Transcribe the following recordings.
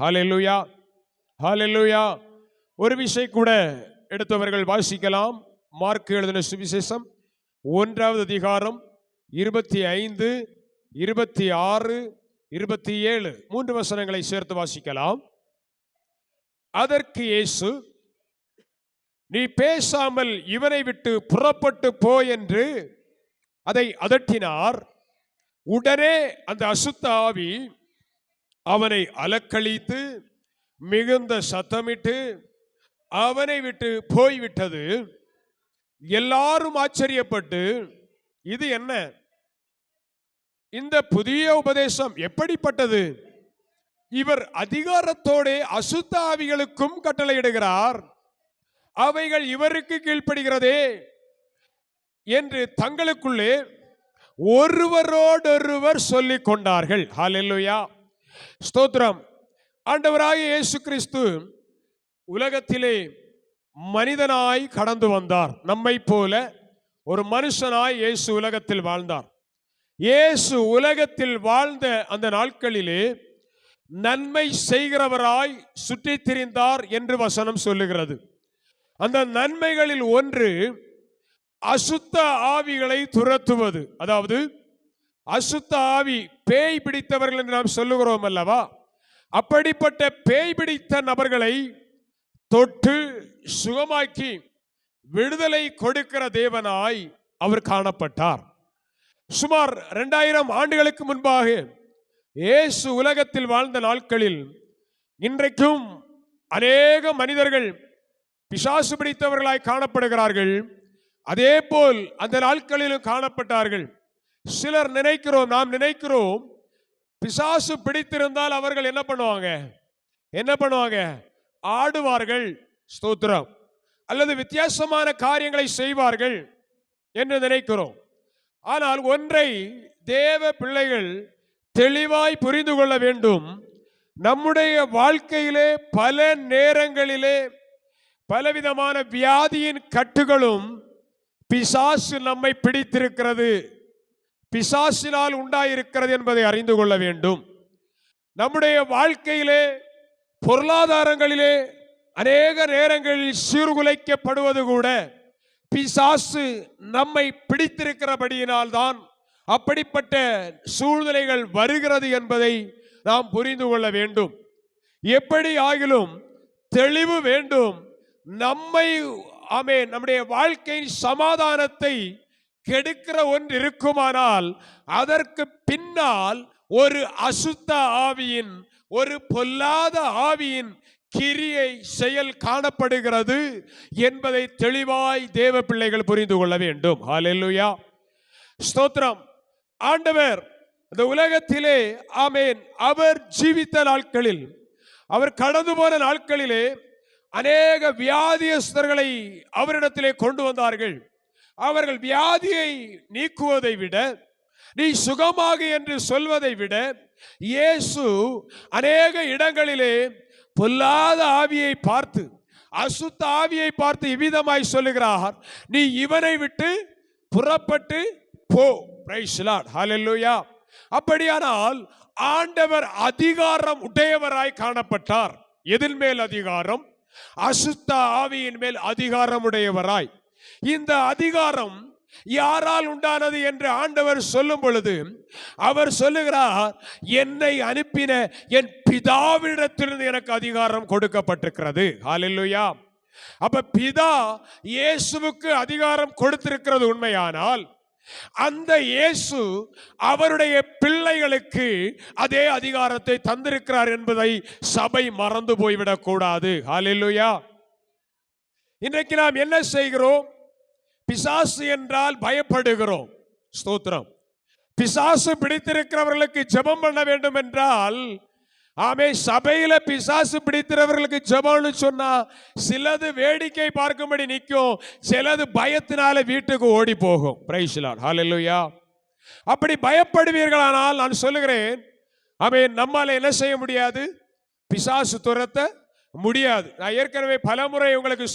ஹல்லேலூயா, ஹல்லேலூயா. ஒரு விஷயம் கூட எடுத்தவர்கள் வாசிக்கலாம். மார்க் எழுதின சுவிசேஷம் 1வது அதிகாரம் 25, 26, 27 3 வசனங்களை சேர்த்து வாசிக்கலாம். அதற்கு இயேசு, நீ பேசாமல் இவனை விட்டு புறப்பட்டு போ என்று அதை அதட்டினார். உடனே அந்த அசுத்த ஆவி அவனை அலக்களித்து மிகுந்த சத்தமிட்டு அவனை விட்டு போய்விட்டது. எல்லாரும் ஆச்சரியப்பட்டு, இது என்ன, இந்த புதிய உபதேசம் எப்படிப்பட்டது? இவர் அதிகாரத்தோட அசுத்த ஆவிகளுக்கும் கட்டளையிடுகிறார், அவைகள் இவருக்கு கீழ்ப்படுகிறதே என்று தங்களுக்குள்ளே ஒருவரோடொருவர் சொல்லிக் கொண்டார்கள். ஹல்லேலூயா, ஸ்தோத்திரம். ஆண்டவராகிய இயேசு கிறிஸ்து உலகத்திலே மனிதனாய் கடந்து வந்தார். நம்மை போல ஒரு மனுஷனாய் இயேசு உலகத்தில் வாழ்ந்தார். இயேசு உலகத்தில் வாழ்ந்த அந்த நாட்களிலே நன்மை செய்கிறவராய் சுற்றித் திரிந்தார் என்று வசனம் சொல்லுகிறது. அந்த நன்மைகளில் ஒன்று அசுத்த ஆவிகளை துரத்துவது. அதாவது அசுத்த ஆவி, பேய் பிடித்தவர்கள் என்று நாம் சொல்லுகிறோம் அல்லவா, அப்படிப்பட்ட பேய் பிடித்த நபர்களை தொட்டு சுகமாக்கி விடுதலை கொடுக்கிற தேவனாய் அவர் காணப்பட்டார். சுமார் 2000 ஆண்டுகளுக்கு முன்பாக இயேசு உலகத்தில் வாழ்ந்த நாட்களில் இன்றைக்கும் அநேக மனிதர்கள் பிசாசு பிடித்தவர்களாய் காணப்படுகிறார்கள். அதே போல் அந்த நாட்களிலும் காணப்பட்டார்கள். சிலர் நாம் நினைக்கிறோம் பிசாசு பிடித்திருந்தால் அவர்கள் என்ன பண்ணுவாங்க? ஆடுவார்கள், ஸ்தோத்திரம், அல்லது வித்தியாசமான காரியங்களை செய்வார்கள் என்று நினைக்கிறோம். ஆனால் ஒன்றை தேவ பிள்ளைகள் தெளிவாய் புரிந்து கொள்ள வேண்டும். நம்முடைய வாழ்க்கையிலே பல நேரங்களிலே பலவிதமான வியாதியின் கட்டுகளும் பிசாசு நம்மை பிடித்திருக்கிறது, பிசாசினால் உண்டாயிருக்கிறது என்பதை அறிந்து கொள்ள வேண்டும். நம்முடைய வாழ்க்கையிலே பொருளாதாரங்களிலே அநேக நேரங்களில் சீர்குலைக்கப்படுவது கூட பிசாசு நம்மை பிடித்திருக்கிறபடியினால் தான் அப்படிப்பட்ட சூழ்நிலைகள் வருகிறது என்பதை நாம் புரிந்து கொள்ள வேண்டும். எப்படி ஆகிலும் தெளிவு வேண்டும். நம்முடைய வாழ்க்கையின் சமாதானத்தை கெடுக்கிற ஒன்று இருக்குமானால் அதற்கு பின்னால் ஒரு அசுத்த ஆவியின், ஒரு பொல்லாத ஆவியின் கிரியை, செயல் காணப்படுகிறது என்பதை தெளிவாய் தேவ பிள்ளைகள் புரிந்து கொள்ள வேண்டும். ஹல்லேலூயா, ஸ்தோத்திரம். ஆண்டவர் இந்த உலகத்திலே அவர் ஜீவித்த நாட்களில், அவர் கடந்து போன நாட்களிலே அநேக வியாதியஸ்தர்களை அவரிடத்திலே கொண்டு வந்தார்கள். அவர்கள் வியாதியை நீக்குவதை விட, நீ சுகமாகு என்று சொல்வதை விட, இயேசு அநேக இடங்களிலே பொல்லாத ஆவியை பார்த்து, அசுத்த ஆவியை பார்த்து இவ்விதமாய் சொல்லுகிறார், நீ இவனை விட்டு புறப்பட்டு போ. பிரைஸ் தி லார்ட், ஹல்லேலூயா. அப்படியானால் ஆண்டவர் அதிகாரம் உடையவராய் காணப்பட்டார். எதின் மேல் அதிகாரம்? அசுத்த ஆவியின் மேல் அதிகாரம் உடையவராய். இந்த அதிகாரம் யாரால் உண்டானது என்று ஆண்டவர் சொல்லும் பொழுது அவர் சொல்லுகிறார், என்னை அனுப்பின என் பிதாவிடத்திலிருந்து எனக்கு அதிகாரம் கொடுக்கப்பட்டிருக்கிறது. ஹல்லேலூயா. அப்ப பிதா இயேசுவுக்கு அதிகாரம் கொடுத்திருக்கிறது உண்மையானால், அந்த இயேசு அவருடைய பிள்ளைகளுக்கு அதே அதிகாரத்தை தந்திருக்கிறார் என்பதை சபை மறந்து போய்விடக் கூடாது. ஹல்லேலூயா. இன்றைக்கு நாம் என்ன செய்கிறோம்? பிசாசு என்றால் பயப்படுகிறோம். ஸ்தோத்திரம். பிசாசு பிடித்திருக்கிறவர்களுக்கு ஜெபம் பண்ண வேண்டும் என்றால், சபையில பிசாசு பிடித்திருக்கிறவர்களுக்கு ஜெபம்னு சொன்னா சிலது வேடிக்கை பார்க்கும்படி நிற்கும், சிலது பயத்தினால வீட்டுக்கு ஓடி போகும். பிரைஸ் தி லார்ட், ஹல்லேலூயா. அப்படி பயப்படுவீர்களானால் நான் சொல்லுகிறேன், நம்மால என்ன செய்ய முடியாது? பிசாசு துரத்த முடியாது. நான் ஏற்கனவே பலமுறை உங்களுக்கு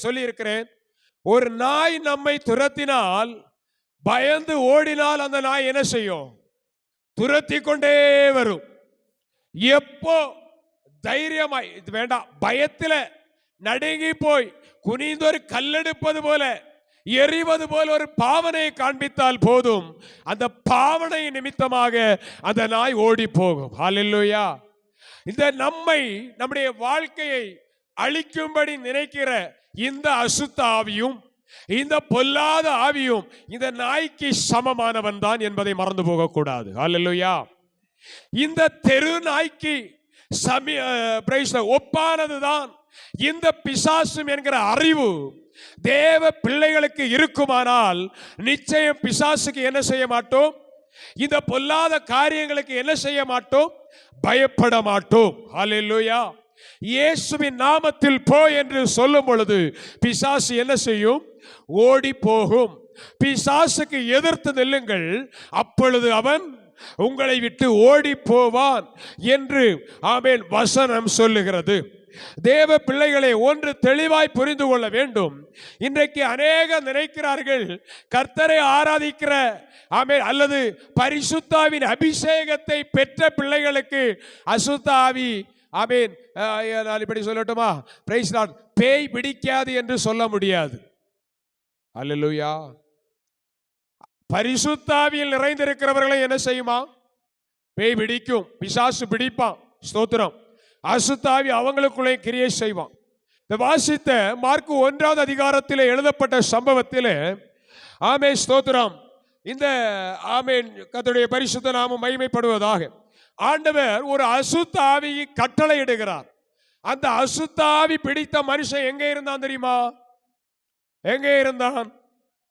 சொல்லி இருக்கிறேன், ஒரு நாய் நம்மை துரத்தினால், பயந்து ஓடினால் அந்த நாய் என்ன செய்யும்? துரத்தி கொண்டே வரும். எப்போ தைரியமாய், இது வேண்டாம், பயத்தில நடுங்கி போய் குனிந்தொரு கல்லெடுப்பது போல எறிவது போல ஒரு பாவனையை காண்பித்தால் போதும், அந்த பாவனை நிமித்தமாக அந்த நாய் ஓடி போகும். ஹல்லேலூயா. இந்த நம்முடைய வாழ்க்கையை அழிக்கும்படி நினைக்கிற இந்த அசுத்த ஆவியும் இந்த பொல்லாத ஆவியும் இந்த நாய்க்கு சமமானவன் தான் என்பதை மறந்து போகக்கூடாது. ஹல்லேலூயா. இந்த தெரு நாய்க்கு ஒப்பானதுதான் இந்த பிசாசும் என்கிற அறிவு தேவ பிள்ளைகளுக்கு இருக்குமானால் நிச்சயம் பிசாசுக்கு என்ன செய்ய மாட்டோம், இந்த பொல்லாத காரியங்களுக்கு என்ன செய்ய மாட்டோம், பயப்பட மாட்டோம். ஹல்லேலூயா. இயேசுவின் நாமத்தில் போ என்று சொல்லும் பொழுது பிசாசு என்ன செய்யும், ஓடி போகும். பிசாசுக்கு எதிர்த்து நில்லுங்கள், அப்பொழுது அவன் உங்களை விட்டு ஓடி போவான் என்று ஆமென் வசனம் சொல்லுகிறது. தேவ பிள்ளைகளை ஒன்று தெளிவாய் புரிந்து கொள்ள வேண்டும். இன்றைக்கு அநேக நினைக்கிறார்கள் கர்த்தரை ஆராதிக்கிற ஆமென் அல்லது பரிசுத்தாவின் அபிஷேகத்தை பெற்ற பிள்ளைகளுக்கு அசுத்த ஆவி ஆமென் நான் இப்படி சொல்லட்டுமா, பிரைஸ் லார்ட், பேய் பிடிக்காது என்று சொல்ல முடியாது. அல்லேலூயா. பரிசுத்தாவியில் நிறைந்திருக்கிறவர்களை என்ன செய்யுமா, பேய் பிடிக்கும், பிசாசு பிடிப்பான். ஸ்தோத்திரம். அசுத்தாவி அவங்களுக்குள்ளே கிரியை செய்வான். இந்த வாசித்த மார்க்கு 1வது அதிகாரத்தில் எழுதப்பட்ட சம்பவத்தில் ஆமென் ஸ்தோத்திரம், இந்த ஆமென் கர்த்தருடைய பரிசுத்த நாமம் மகிமைப்படுவதாக, ஆண்டவர் ஒரு அசுத்த ஆவியை கட்டளையிடுகிறார். அந்த அசுத்த ஆவி பிடித்த மனுஷன் எங்கே இருந்தான் தெரியுமா, எங்கே இருந்தான்?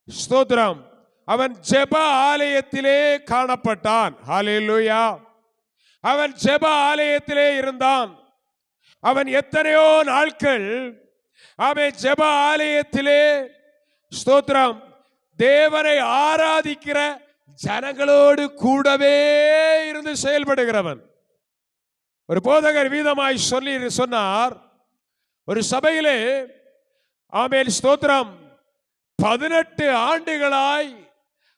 ஸ்தோத்திரம், அவன் ஜெப ஆலயத்திலே காணப்பட்டான். ஹல்லேலூயா. அவன் ஜெப ஆலயத்திலே இருந்தான். அவன் எத்தனையோ நாட்கள் அவன் ஜெப ஆலயத்திலே ஸ்தோத்திரம் தேவனை ஆராதிக்கிற ஜனங்களோடு கூடவே இருந்து செயல்படுகிறவன். ஒரு போதகர் வீதமாய் சொன்னார், ஒரு சபையிலே ஆமென் ஸ்தோத்திரம் 18 ஆண்டுகளாய்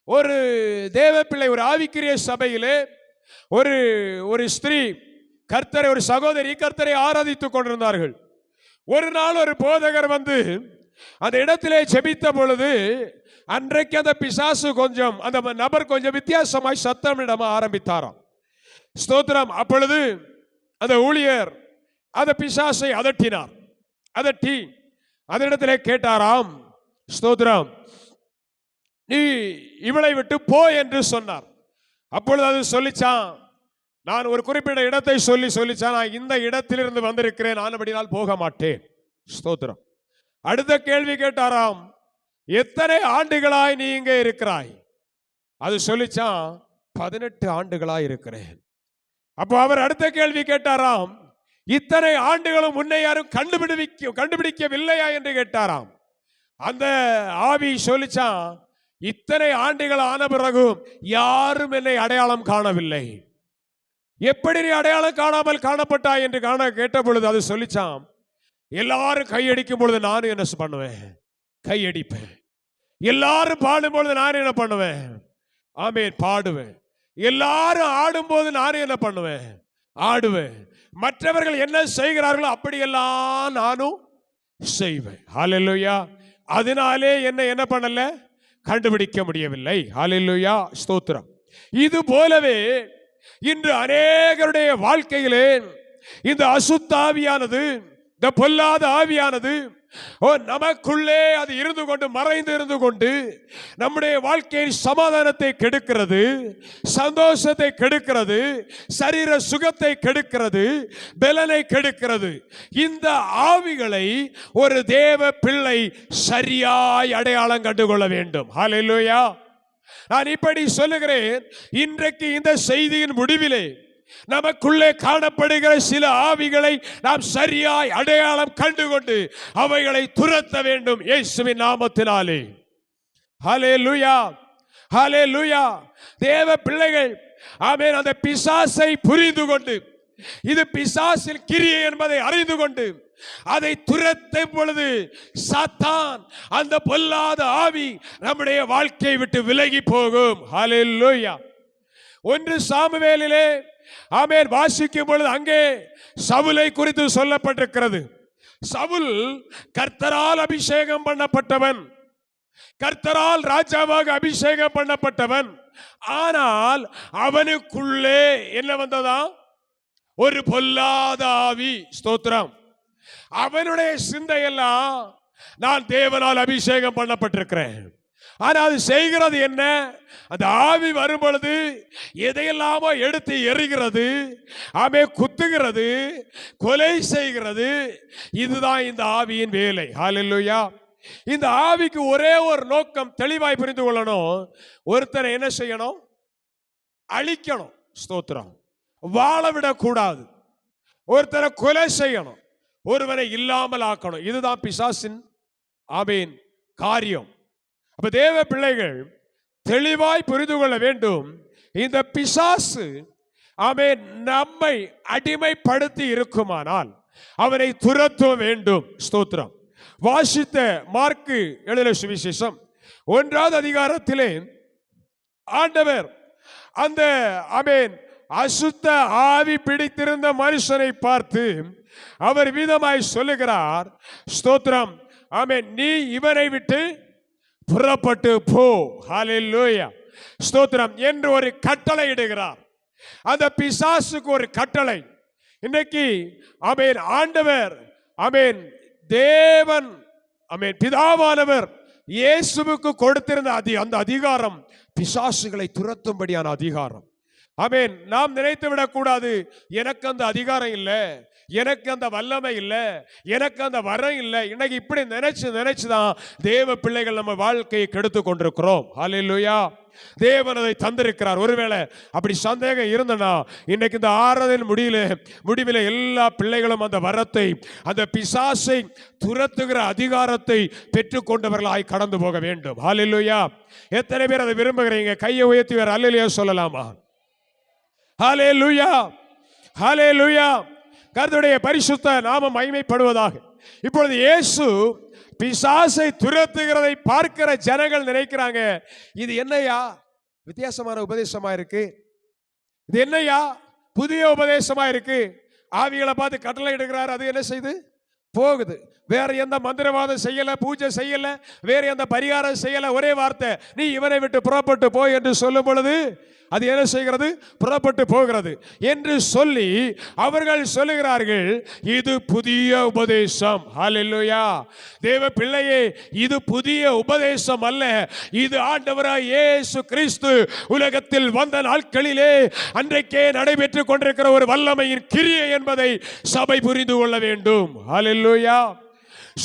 ஒரு தேவ பிள்ளை, ஒரு ஆவிக்குரிய சபையிலே ஒரு ஸ்திரீ கர்த்தரை, ஒரு சகோதரி கர்த்தரை ஆராதித்துக் கொண்டிருந்தார்கள். ஒரு நாள் ஒரு போதகர் வந்து அந்த இடத்திலே ஜெபித்த பொழுது அன்றைக்கு அந்த பிசாசு கொஞ்சம், அந்த நபர் கொஞ்சம் வித்தியாசமாய் சத்தமிட ஆரம்பித்தாராம். ஸ்தோத்திரம். அப்பொழுது அந்த ஊழியர் அந்த பிசாசை அதட்டினார். அதட்டி அந்த இடத்திலே கேட்டாராம், ஸ்தோத்திரம், நீ இவளை விட்டு போ என்று சொன்னார். அப்பொழுது அது சொல்லிச்சான், நான் ஒரு குறிப்பிட்ட இடத்தை சொல்லிச்சான், நான் இந்த இடத்திலிருந்து வந்திருக்கிறேன், நான் அப்படினால் போக மாட்டேன். ஸ்தோத்திரம். அடுத்த கேள்வி கேட்டாராம், எத்தனை ஆண்டுகளாய் நீ இங்கே இருக்கிறாய்? அது சொல்லிச்சான், 18 ஆண்டுகளாய் இருக்கிறேன். அப்போ அவர் அடுத்த கேள்வி கேட்டாராம், இத்தனை ஆண்டுகளும் முன்னே யாரும் கண்டுபிடிக்கவில்லையா என்று கேட்டாராம். அந்த ஆவி சொல்லிச்சான், இத்தனை ஆண்டுகள் ஆன பிறகும் யாரும் என்னை அடையாளம் காணவில்லை. எப்படி நீ அடையாளம் காணாமல் காணப்பட்டாய் என்று கேட்ட பொழுது அது சொல்லிச்சான், எல்லாரும் கையடிக்கும் பொழுது நானும் என்ன பண்ணுவேன், கையடிப்பேன். எல்லாரும் பாடும் பொழுது நானும் என்ன பண்ணுவேன், ஆமென் பாடுவேன். எல்லாரும் ஆடும் போது நானும் என்ன பண்ணுவேன், ஆடுவேன். மற்றவர்கள் என்ன செய்கிறார்களோ அப்படியெல்லாம் நானும் செய்வேன். ஹல்லேலூயா. அதனாலே என்ன பண்ணல, கண்டுபிடிக்க முடியவில்லை. ஹல்லேலூயா. ஸ்தோத்திரம். இது போலவே இன்று அநேகருடைய வாழ்க்கையிலே இந்த அசுத்த ஆவியானது, இந்த பொல்லாத ஆவியானது நமக்குள்ளே அது இருந்து கொண்டு, மறைந்து இருந்து கொண்டு நம்முடைய வாழ்க்கையின் சமாதானத்தை கெடுக்கிறது, சந்தோஷத்தை கெடுக்கிறது, சரீர சுகத்தை கெடுக்கிறது, பலனை கெடுக்கிறது. இந்த ஆவிகளை ஒரு தேவ பிள்ளை சரியாய் அடையாளம் கண்டுகொள்ள வேண்டும். ஹல்லேலூயா. நான் இப்படி சொல்லுகிறேன், இன்றைக்கு இந்த செய்தியின் முடிவிலே நமக்குள்ளே காணப்படுகிற சில ஆவிகளை நாம் சரியாய் அடையாளம் கண்டுகொண்டு அவைகளை துரத்த வேண்டும் இயேசுவின் நாமத்தினாலே. ஹல்லேலூயா. ஹல்லேலூயா. தேவ பிள்ளைகள் ஆமென் அந்த பிசாசை புரிந்து கொண்டு, இது பிசாசின் கிரியை என்பதை அறிந்து கொண்டு அதை துரத்தும் பொழுது சாத்தான், அந்த பொல்லாத ஆவி நம்முடைய வாழ்க்கையை விட்டு விலகி போகும். ஹல்லேலூயா. ஒன்று சாமுவேலிலே ஆமென் வாசிக்கும் பொழுது அங்கே சவுலை குறித்து சொல்லப்பட்டிருக்கிறது. சவுல் கர்த்தரால் அபிஷேகம் பண்ணப்பட்டவன், கர்த்தரால் ராஜாவாக அபிஷேகம் பண்ணப்பட்டவன். ஆனால் அவனுக்குள்ளே என்ன வந்ததா? ஒரு பொல்லாத ஆவி. ஸ்தோத்திரம். அவனுடைய சிந்தையெல்லாம் நான் தேவனால் அபிஷேகம் பண்ணப்பட்டிருக்கிறேன். ஆனா அது செய்கிறது என்ன? அந்த ஆவி வரும் பொழுது எதையெல்லாமோ எடுத்து எறிகிறது, ஆமே குத்துகிறது, கொலை செய்கிறது. இதுதான் இந்த ஆவியின் வேலை. ஹல்லேலூயா. இந்த ஆவிக்கு ஒரே ஒரு நோக்கம் தெளிவாய் புரிந்து கொள்ளணும். ஒருத்தரை என்ன செய்யணும்? அழிக்கணும். ஸ்தோத்திரம். வாழ விடக்கூடாது. ஒருத்தரை கொலை செய்யணும், ஒருவரை இல்லாமல் ஆக்கணும். இதுதான் பிசாசின் ஆமென் காரியம். அப்ப தேவ பிள்ளைகள் தெளிவாய் புரிந்து கொள்ள வேண்டும். இந்த பிசாசு ஆமென் நம்மை அடிமைப்படுத்தி இருக்குமானால் அவனை துரத்த வேண்டும். ஸ்தோத்திரம். வாசித்த மார்க்கு எழுதின சுவிசேஷம் 1வது அதிகாரத்திலே ஆண்டவர் அந்த ஆமென் அசுத்த ஆவி பிடித்திருந்த மனுஷனை பார்த்து அவர் விதமாய் சொல்லுகிறார். ஸ்தோத்திரம். ஆமென். நீ இவனை விட்டு புறப்பட்டு போ. ஹல்லேலூயா. ஸ்தோத்திரம் என்று ஒரு கட்டளை இடுகிறார். அந்த பிசாசுக்கு ஒரு கட்டளை. இன்னைக்கு ஆமென் ஆண்டவர் ஆமென் தேவன் ஆமென் பிதாவானவர் இயேசுவுக்கு கொடுத்திருந்த அந்த அதிகாரம் பிசாசுகளை துரத்தும்படியான அதிகாரம். ஆமென். நாம் நினைத்து விடக்கூடாது, எனக்கு அந்த அதிகாரம் இல்லை, எனக்கு அந்த வல்லமை இல்லை, எனக்கு அந்த வரம் இல்லை. இன்னைக்கு இப்படி நினைச்சுதான் தேவ பிள்ளைகள் நம்ம வாழ்க்கையை கெடுத்து கொண்டிருக்கிறோம். ஹல்லேலூயா. தேவன் அதை தந்திருக்கிறார். ஒருவேளை அப்படி சந்தேகம் இருந்தனா இன்னைக்கு இந்த ஆராதனை முடிவில் எல்லா பிள்ளைகளும் அந்த வரத்தை, அந்த பிசாசை துரத்துகிற அதிகாரத்தை பெற்றுக்கொண்டவர்களாய் கடந்து போக வேண்டும். ஹல்லேலூயா. எத்தனை பேர் அதை விரும்புகிறீங்க? கையை உயர்த்தி வேற அல்லேலூயா சொல்லலாமா? ஹல்லேலூயா. ஹல்லேலூயா. கர்த்தருடைய பரிசுத்த நாமம் மகிமைப்படுவதாக. இப்பொழுது இயேசு பிசாசை துரத்துகிறதை பார்க்கிற ஜனங்கள் நினைக்கிறாங்க, இது என்னையா வித்தியாசமான உபதேசமா இருக்கு, இது என்னையா புதிய உபதேசமா இருக்கு. ஆவிகளை பார்த்து கட்டளை எடுக்கிறார், அது என்ன செய்து போகுது. வேற எந்த மந்திரவாதம் செய்யல, பூஜை செய்யல, வேற எந்த பரிகாரம் செய்யல. ஒரே வார்த்தை, நீ இவனை விட்டு புறப்பட்டு போய் என்று சொல்லும் பொழுது அது என்ன செய்கிறது? புறப்பட்டு போகிறது என்று சொல்லி அவர்கள் சொல்லுகிறார்கள், இது புதிய உபதேசம். ஹல்லேலூயா. தேவ பிள்ளையே, இது புதிய உபதேசம் அல்ல. இது ஆண்டவராய் இயேசு கிறிஸ்து உலகத்தில் வந்த நாட்களிலே அன்றைக்கே நடைபெற்று கொண்டிருக்கிற ஒரு வல்லமையின் கிரியை என்பதை சபை புரிந்து கொள்ள வேண்டும். ஹல்லேலூயா.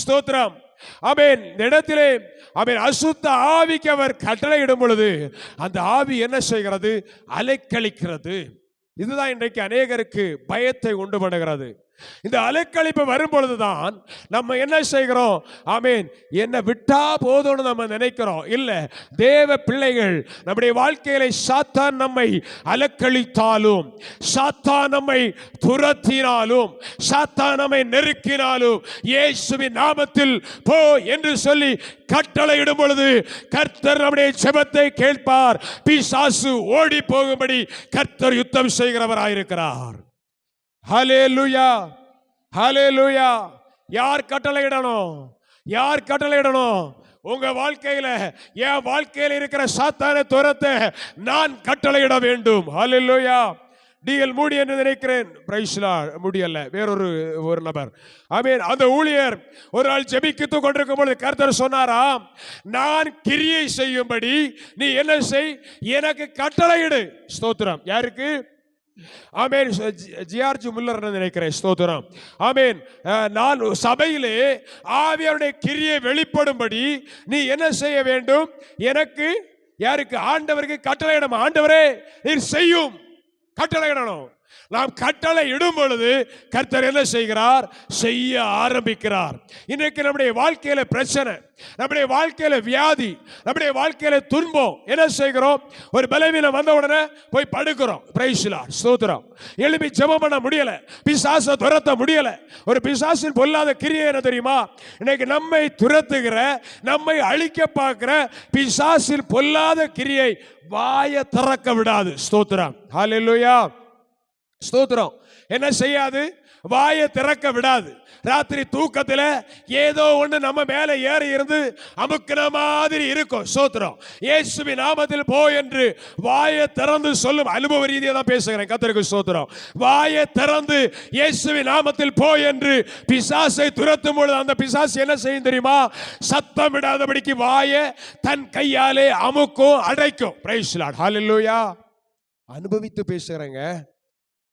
ஸ்தோத்திரம். ஆமென். இடத்திலே ஆமென் அசுத்த ஆவிக்கு அவர் கட்டளையிடும் பொழுது அந்த ஆவி என்ன செய்கிறது? அலைக்கழிக்கிறது. இதுதான் இன்றைக்கு அநேகருக்கு பயத்தை உண்டு பண்ணுகிறது. இந்த அலைக்கழிப்பு வரும் பொழுதுதான் நம்ம என்ன செய்கிறோம்? ஆமென், என்ன விட்டா போதும்னு நம்ம நினைக்கிறோம். இல்ல, தேவ பிள்ளைகள் நம்முடைய வாழ்க்கையில சாத்தான் நம்மை அலைக்கழித்தாலும், சாத்தான் நம்மை துரத்தினாலும், சாத்தான் நம்மை நெருக்கினாலும் இயேசுவின் நாமத்தில் போ என்று சொல்லி கட்டளையிடும் பொழுது கர்த்தர் நம்முடைய ஜெபத்தை கேட்பார். பிசாசு ஓடி போகும்படி கர்த்தர் யுத்தம் செய்கிறவராயிருக்கிறார். ஹல்லேலூயா. ஹல்லேலூயா. யார் கட்டளையிடணும்? யார் கட்டளையிடணும்? உங்க வாழ்க்கையில, என் வாழ்க்கையில் இருக்கிற சாத்தானை துரத்த நான் கட்டளையிட வேண்டும். ஹல்லேலூயா. டிஎல் மூடி என்று நினைக்கிறேன். முடியல, வேறொரு நபர். ஆமென். அந்த ஊழியர் ஒரு நாள் ஜெபித்து கொண்டிருக்கும் பொழுது கர்த்தர் சொன்னாராம், நான் கிரியை செய்யும்படி நீ என்ன செய்? எனக்கு கட்டளையிடு. ஸ்தோத்திரம். யாருக்கு? ஆமென். ஜிஆர்ஜி முல்லர் நினைக்கிறேன். ஸ்தோத்திரம். ஆமென். நான் சபையிலே ஆவியாருடைய கிரியை வெளிப்படும்படி நீ என்ன செய்ய வேண்டும்? எனக்கு, யாருக்கு? ஆண்டவருக்கு கட்டளையிடும். ஆண்டவரே நீர் செய்யும் கட்டளையிடணும். நாம் கட்டளை இடும் பொழுது கர்த்தர் என்ன செய்கிறார்? செய்ய ஆரம்பிக்கிறார். இன்றைக்கு நம்முடைய வாழ்க்கையில பிரச்சனை, நம்முடைய வாழ்க்கையில வியாதி, நம்முடைய வாழ்க்கையில துன்பம், என்ன செய்கிறோம்? ஒரு பலவீனம் வந்த உடனே போய் படுக்கிறோம். பிரைஸ் தி லார்ட், ஸ்தோத்திரம். எழுப்பி ஜெபம் பண்ண முடியல, பிசாசை துரத்த முடியல. ஒரு பிசாசின் பொல்லாத கிரியை என்ன தெரியுமா? இன்னைக்கு நம்மை துரத்துகிற, நம்மை அழிக்க பார்க்கிற பிசாசின் பொல்லாத கிரியை வாயை திறக்க விடாது. ஸ்தோத்திரம், ஹல்லேலூயா, ஸ்தோத்திரம். என்ன செய்யாது? வாயை திறக்க விடாது. ராத்திரி தூக்கத்தில் ஏதோ ஒன்று நம்ம மேலே ஏறி இருந்து அமுக்கின மாதிரி இருக்கும். ஸ்தோத்திரம். இயேசுவின் நாமத்தில் போ என்று வாயை திறந்து சொல்லும். அனுபவ ரீதியாக தான் பேசுகிறேன். கர்த்தருக்கு ஸ்தோத்திரம். வாயை திறந்து இயேசுவின் நாமத்தில் போ என்று பிசாசை துரத்தும் பொழுது அந்த பிசாசு என்ன செய்யும் தெரியுமா? சத்தம் விடாதபடிக்கு வாயை தன் கையாலே அமுக்கும், அடைக்கும். பிரைஸ் தி லார்ட், ஹல்லேலூயா. அனுபவித்து பேசுகிறேங்க.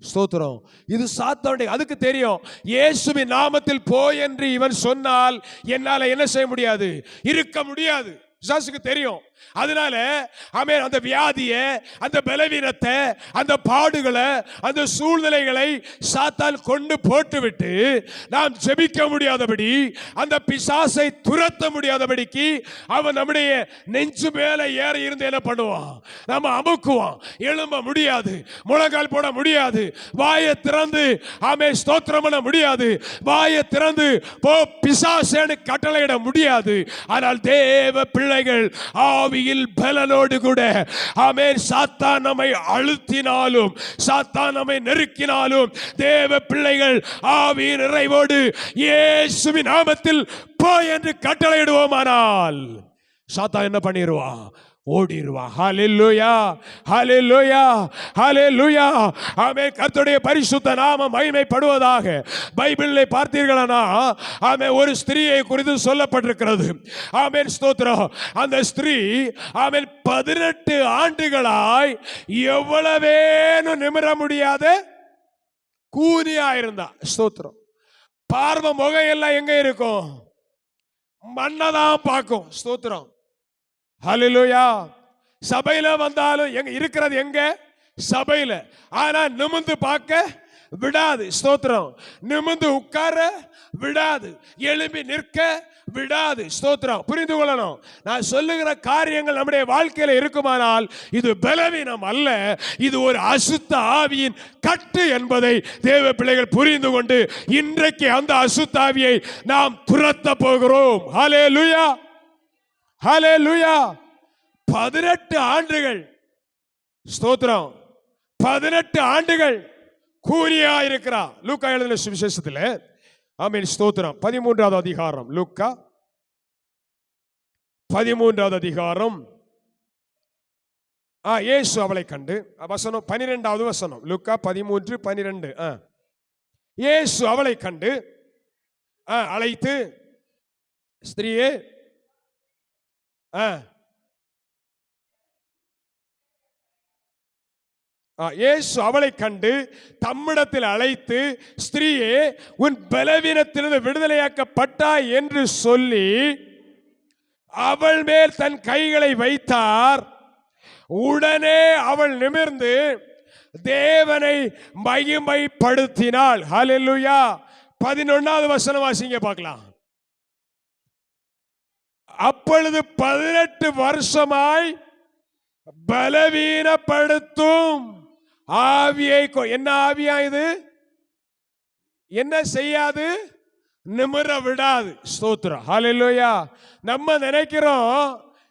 ஸ்தோத்திரம். இது சாத்தானுடைய, அதுக்கு தெரியும் இயேசுவின் நாமத்தில் போ என்று இவன் சொன்னால் என்னால என்ன செய்ய முடியாது? இருக்க முடியாது. பிசாசுக்கு தெரியும். அதனால ஆமென், அந்த வியாதியை, அந்த பலவீனத்தை, அந்த பாடுகளை, அந்த சூழ்நிலைகளை சாத்தான் கொண்டு போட்டுவிட்டு நாம் ஜெபிக்க முடியாதபடி, அந்த பிசாசை துரத்த முடியாதபடிக்கு அவன் நம்முடைய நெஞ்சு மேல ஏற இருந்து என்ன பண்ணுவான்? நம்ம அமுக்குவான். எழும்ப முடியாது, முழங்கால் போட முடியாது, வாயை திறந்து ஆமென் ஸ்தோத்திரம் பண்ண முடியாது, வாயை திறந்து போ பிசாசேன்னு கட்டளையிட முடியாது. ஆனால் தேவ பிள்ளைகள் ஆவியில் பலனோடு கூட ஆமென், சாத்தான் நம்மை அழுத்தினாலும், சாத்தான் நம்மை நெருக்கினாலும், தேவ பிள்ளைகள் ஆவியின் நிறைவோடு இயேசுவின் நாமத்தில் போ என்று கட்டளையிடுவோமானால் சாத்தான் என்ன பண்ணிடுவான்? ஓடிடுவா. ஹல்லேலூயா, ஹல்லேலூயா, ஹல்லேலூயா. ஆமென். கர்த்தருடைய பரிசுத்த நாமம் மகிமைப்படுவதாக. பைபிளில் பார்த்தீர்களா, ஆமென், ஒரு ஸ்திரீயை குறித்து சொல்லப்பட்டிருக்கிறது. ஆமென், ஸ்தோத்திரம். அந்த ஸ்திரீ ஆமென் 18 ஆண்டுகளாய் எவ்வளவேனும் நிமிர முடியாத கூனியா இருந்தா. ஸ்தோத்திரம். பார்வை முகம் எல்லாம் எங்க இருக்கும்? மண்ணதான் பார்க்கும். ஸ்தோத்திரம், ஹல்லேலூயா. சபையில வந்தாலும் எங்க இருக்கிறது? எங்க? சபையில. ஆனா நிமிந்து பார்க்க விடாது. ஸ்தோத்திரம். நிமிந்து உட்கார விடாது, எழும்பி நிற்க விடாது. ஸ்தோத்திரம். புரிந்து கொள்ளணும். நான் சொல்லுகிற காரியங்கள் நம்முடைய வாழ்க்கையில இருக்குமானால் இது பலவீனம் அல்ல, இது ஒரு அசுத்த ஆவியின் கட்டு என்பதை தேவ பிள்ளைகள் புரிந்து கொண்டு இன்றைக்கு அந்த அசுத்த ஆவியை நாம் துரத்த போகிறோம். ஹல்லேலூயா, ஹல்லேலூயா. 18 ஆண்டுகள். ஸ்தோத்திரம். 18 ஆண்டுகள் கூனியா இருக்கிறார். லூக்கா எழுதின சுவிசேஷத்தில் ஆமென், ஸ்தோத்திரம், 13வது அதிகாரம். லூக்கா 13வது அதிகாரம். இயேசு அவளை கண்டு, வசனம் 12வது வசனம். லூக்கா 13:12. இயேசு அவளை கண்டு அழைத்து, ஸ்திரீயே, இயேசு அவளை கண்டு தம்மிடத்தில் அழைத்து, ஸ்திரீயே, உன் பலவீனத்திலிருந்து விடுதலையாக்கப்பட்டாய் என்று சொல்லி அவள் மேல் தன் கைகளை வைத்தார். உடனே அவள் நிமிர்ந்து தேவனை மகிமைப்படுத்தினாள். ஹல்லேலூயா. 11வது வசனம் வாசிங்க பார்க்கலாம். அப்பொழுது 18 வருஷமாய் பலவீனப்படுத்தும் ஆவியை, என்ன ஆவியா இது? என்ன செய்யாது? நிமிர விடாது. ஸ்தோத்திரம், ஹல்லேலூயா. நம்ம நினைக்கிறோம்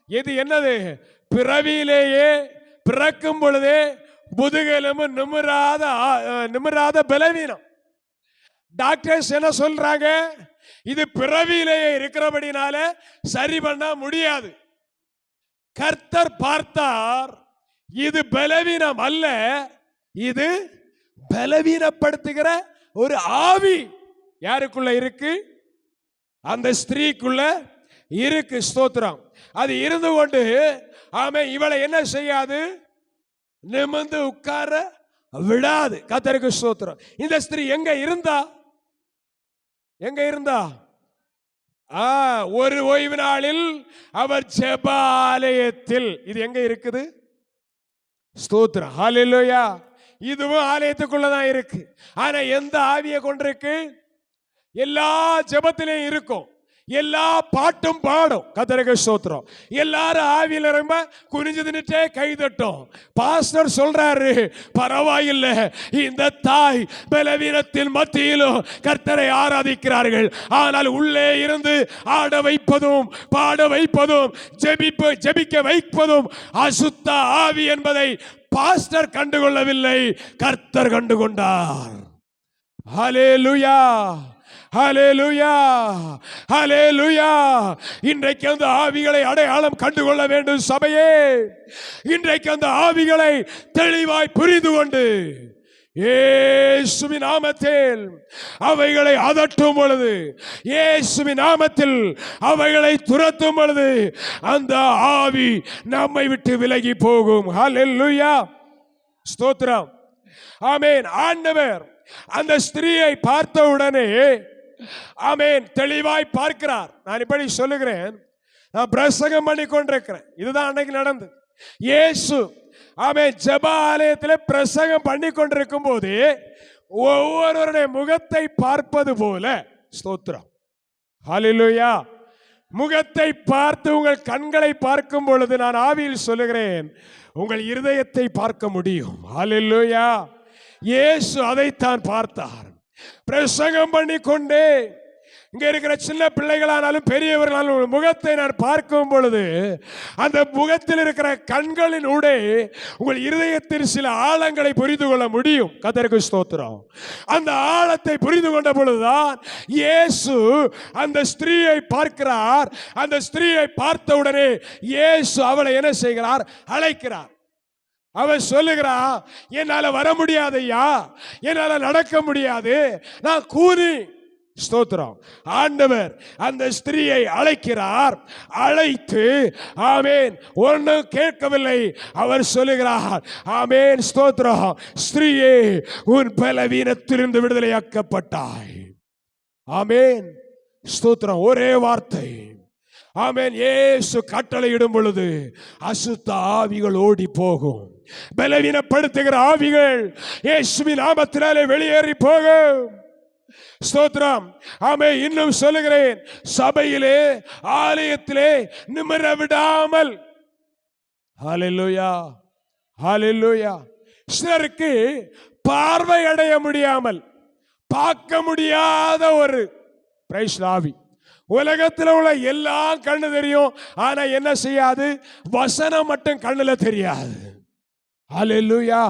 இது என்னது? பிறவியிலேயே பிறக்கும் பொழுதே முதுகெலும்பு நிமிராத பலவீனம். டாக்டர்ஸ் என்ன சொல்றாங்க? இது பிறவியிலேயே இருக்கிறபடினால சரி பண்ண முடியாது. கர்த்தர் பார்த்தார், இது பலவீனம் அல்ல, இது பலவீனப்படுத்துகிற ஒரு ஆவி யாருக்குள்ள இருக்கு? அந்த ஸ்திரீக்குள்ள இருக்கு. ஸ்தோத்திரம். அது இருந்து கொண்டு ஆமென், இவளை என்ன செய்யாது? நிமிர்ந்து உட்கார விடாது. கர்த்தருக்கு ஸ்தோத்திரம். இந்த ஸ்திரீ எங்க இருந்தா? எங்க இருந்தா? ஒரு ஓய்வு நாளில் அவர் ஜெபாலயத்தில். இது எங்க இருக்குது? ஸ்தோத்திரம், ஹல்லேலூயா. இதுவும் ஆலயத்துக்குள்ளதான் இருக்கு. ஆனா எந்த ஆவியை கொண்டிருக்கு? எல்லா ஜெபத்திலையும் இருக்கும், எல்லா பாட்டும் பாடும். கர்த்தருக்கு ஸ்தோத்திரம். எல்லாரும் ஆவியில ரொம்ப குனிஞ்சு நின்னுட்டே கை தட்டும். பாஸ்டர் சொல்றாரு, பரவாயில்ல, இந்த தாய் பலவீனத்தின் மத்தியிலும் கர்த்தரை ஆராதிக்கிறார்கள். ஆனால் உள்ளே இருந்து ஆட வைப்பதும் பாட வைப்பதும் ஜெபிக்க வைப்பதும் அசுத்த ஆவி என்பதை பாஸ்டர் கண்டுகொள்ளவில்லை, கர்த்தர் கண்டுகொண்டார். ஹல்லேலூயா, ஹல்லேலூயா, ஹல்லேலூயா. இன்றைக்கு அந்த ஆவிகளை அடையாளம் கண்டுகொள்ள வேண்டும் சபையே. இன்றைக்கு அந்த ஆவிகளை தெளிவாய் புரிந்து கொண்டு இயேசுவின் நாமத்தில் அவைகளை அதட்டும் பொழுது, இயேசுவின் நாமத்தில் அவைகளை துரத்தும் பொழுது அந்த ஆவி நம்மை விட்டு விலகி போகும். ஹல்லேலூயா, ஸ்தோத்திரம், ஆமென். ஆண்டவர் அந்த ஸ்திரீயை பார்த்த உடனே, ஆமென், தெளிவாய் பார்க்கிறார். நான் இப்படி சொல்லுகிறேன், நான் பிரசங்கம் பண்ணி கொண்டிருக்கிறேன். இதுதான் அன்னைக்கு நடந்தது. இயேசு, ஆமென், ஜெப ஆலயத்தில் பிரசங்கம் பண்ணி கொண்டிருக்கும் போது ஒவ்வொருவருடைய முகத்தை பார்ப்பது போல, ஸ்தோத்திரம், ஹல்லேலூயா, முகத்தை பார்த்து உங்கள் கண்களை பார்க்கும் பொழுது நான் ஆவியில் சொல்லுகிறேன், உங்கள் இருதயத்தை பார்க்க முடியும். ஹல்லேலூயா. இயேசு அதைத்தான் பார்த்தார். பிரசங்கம் பண்ணி கொண்டே இங்க இருக்கிற சின்ன பிள்ளைகளானாலும் பெரியவர்களானாலும் முகத்தை நான் பார்க்கும் பொழுது அந்த முகத்தில் இருக்கிற கண்களின் ஊடே உங்கள் இருதயத்தில் சில ஆழங்களை புரிந்து கொள்ள முடியும். கர்த்தருக்கு ஸ்தோத்திரம். அந்த ஆழத்தை புரிந்து கொண்ட பொழுதுதான் இயேசு அந்த ஸ்திரீயை பார்க்கிறார். அந்த ஸ்திரீயை பார்த்த உடனே இயேசு அவளை என்ன செய்கிறார்? அழைக்கிறார். அவன் சொல்லுகிறா, என்னால வர முடியாது ஐயா, என்னால நடக்க முடியாது, நான் கூனி. ஸ்தோத்திரம். ஆண்டவர் அந்த ஸ்திரீயை அழைக்கிறார். அழைத்து, ஆமென், ஒன்றும் கேட்கவில்லை. அவர் சொல்லுகிறார், ஆமென், ஸ்தோத்திரம், ஸ்திரீயே, உன் பலவீனத்திலிருந்து விடுதலையாக்கப்பட்டாய். ஆமென், ஸ்தோத்திரம். ஒரே வார்த்தை, ஆமென். இயேசு கட்டளையிடும் பொழுது அசுத்த ஆவிகள் ஓடி போகும். பலவீனப்படுத்துகிற ஆவிகள் இயேசுவின் நாமத்தினாலே வெளியேறி போகும். ஸ்தோத்திரம். ஆமென். இன்னும் சொல்லுகிறேன், சபையிலே ஆலயத்திலே நிமிர விடாமல், ஹல்லேலூயா, ஹல்லேலூயா, சிலருக்கு பார்வை அடைய முடியாமல், பார்க்க முடியாத ஒரு பிரைஸ் ஆவி. உலகத்தில் உள்ள எல்லாம் கண்ணு தெரியும், ஆனா என்ன செய்யாது? வசனம் மட்டும் கண்ணுல தெரியாது. ஹல்லேலூயா,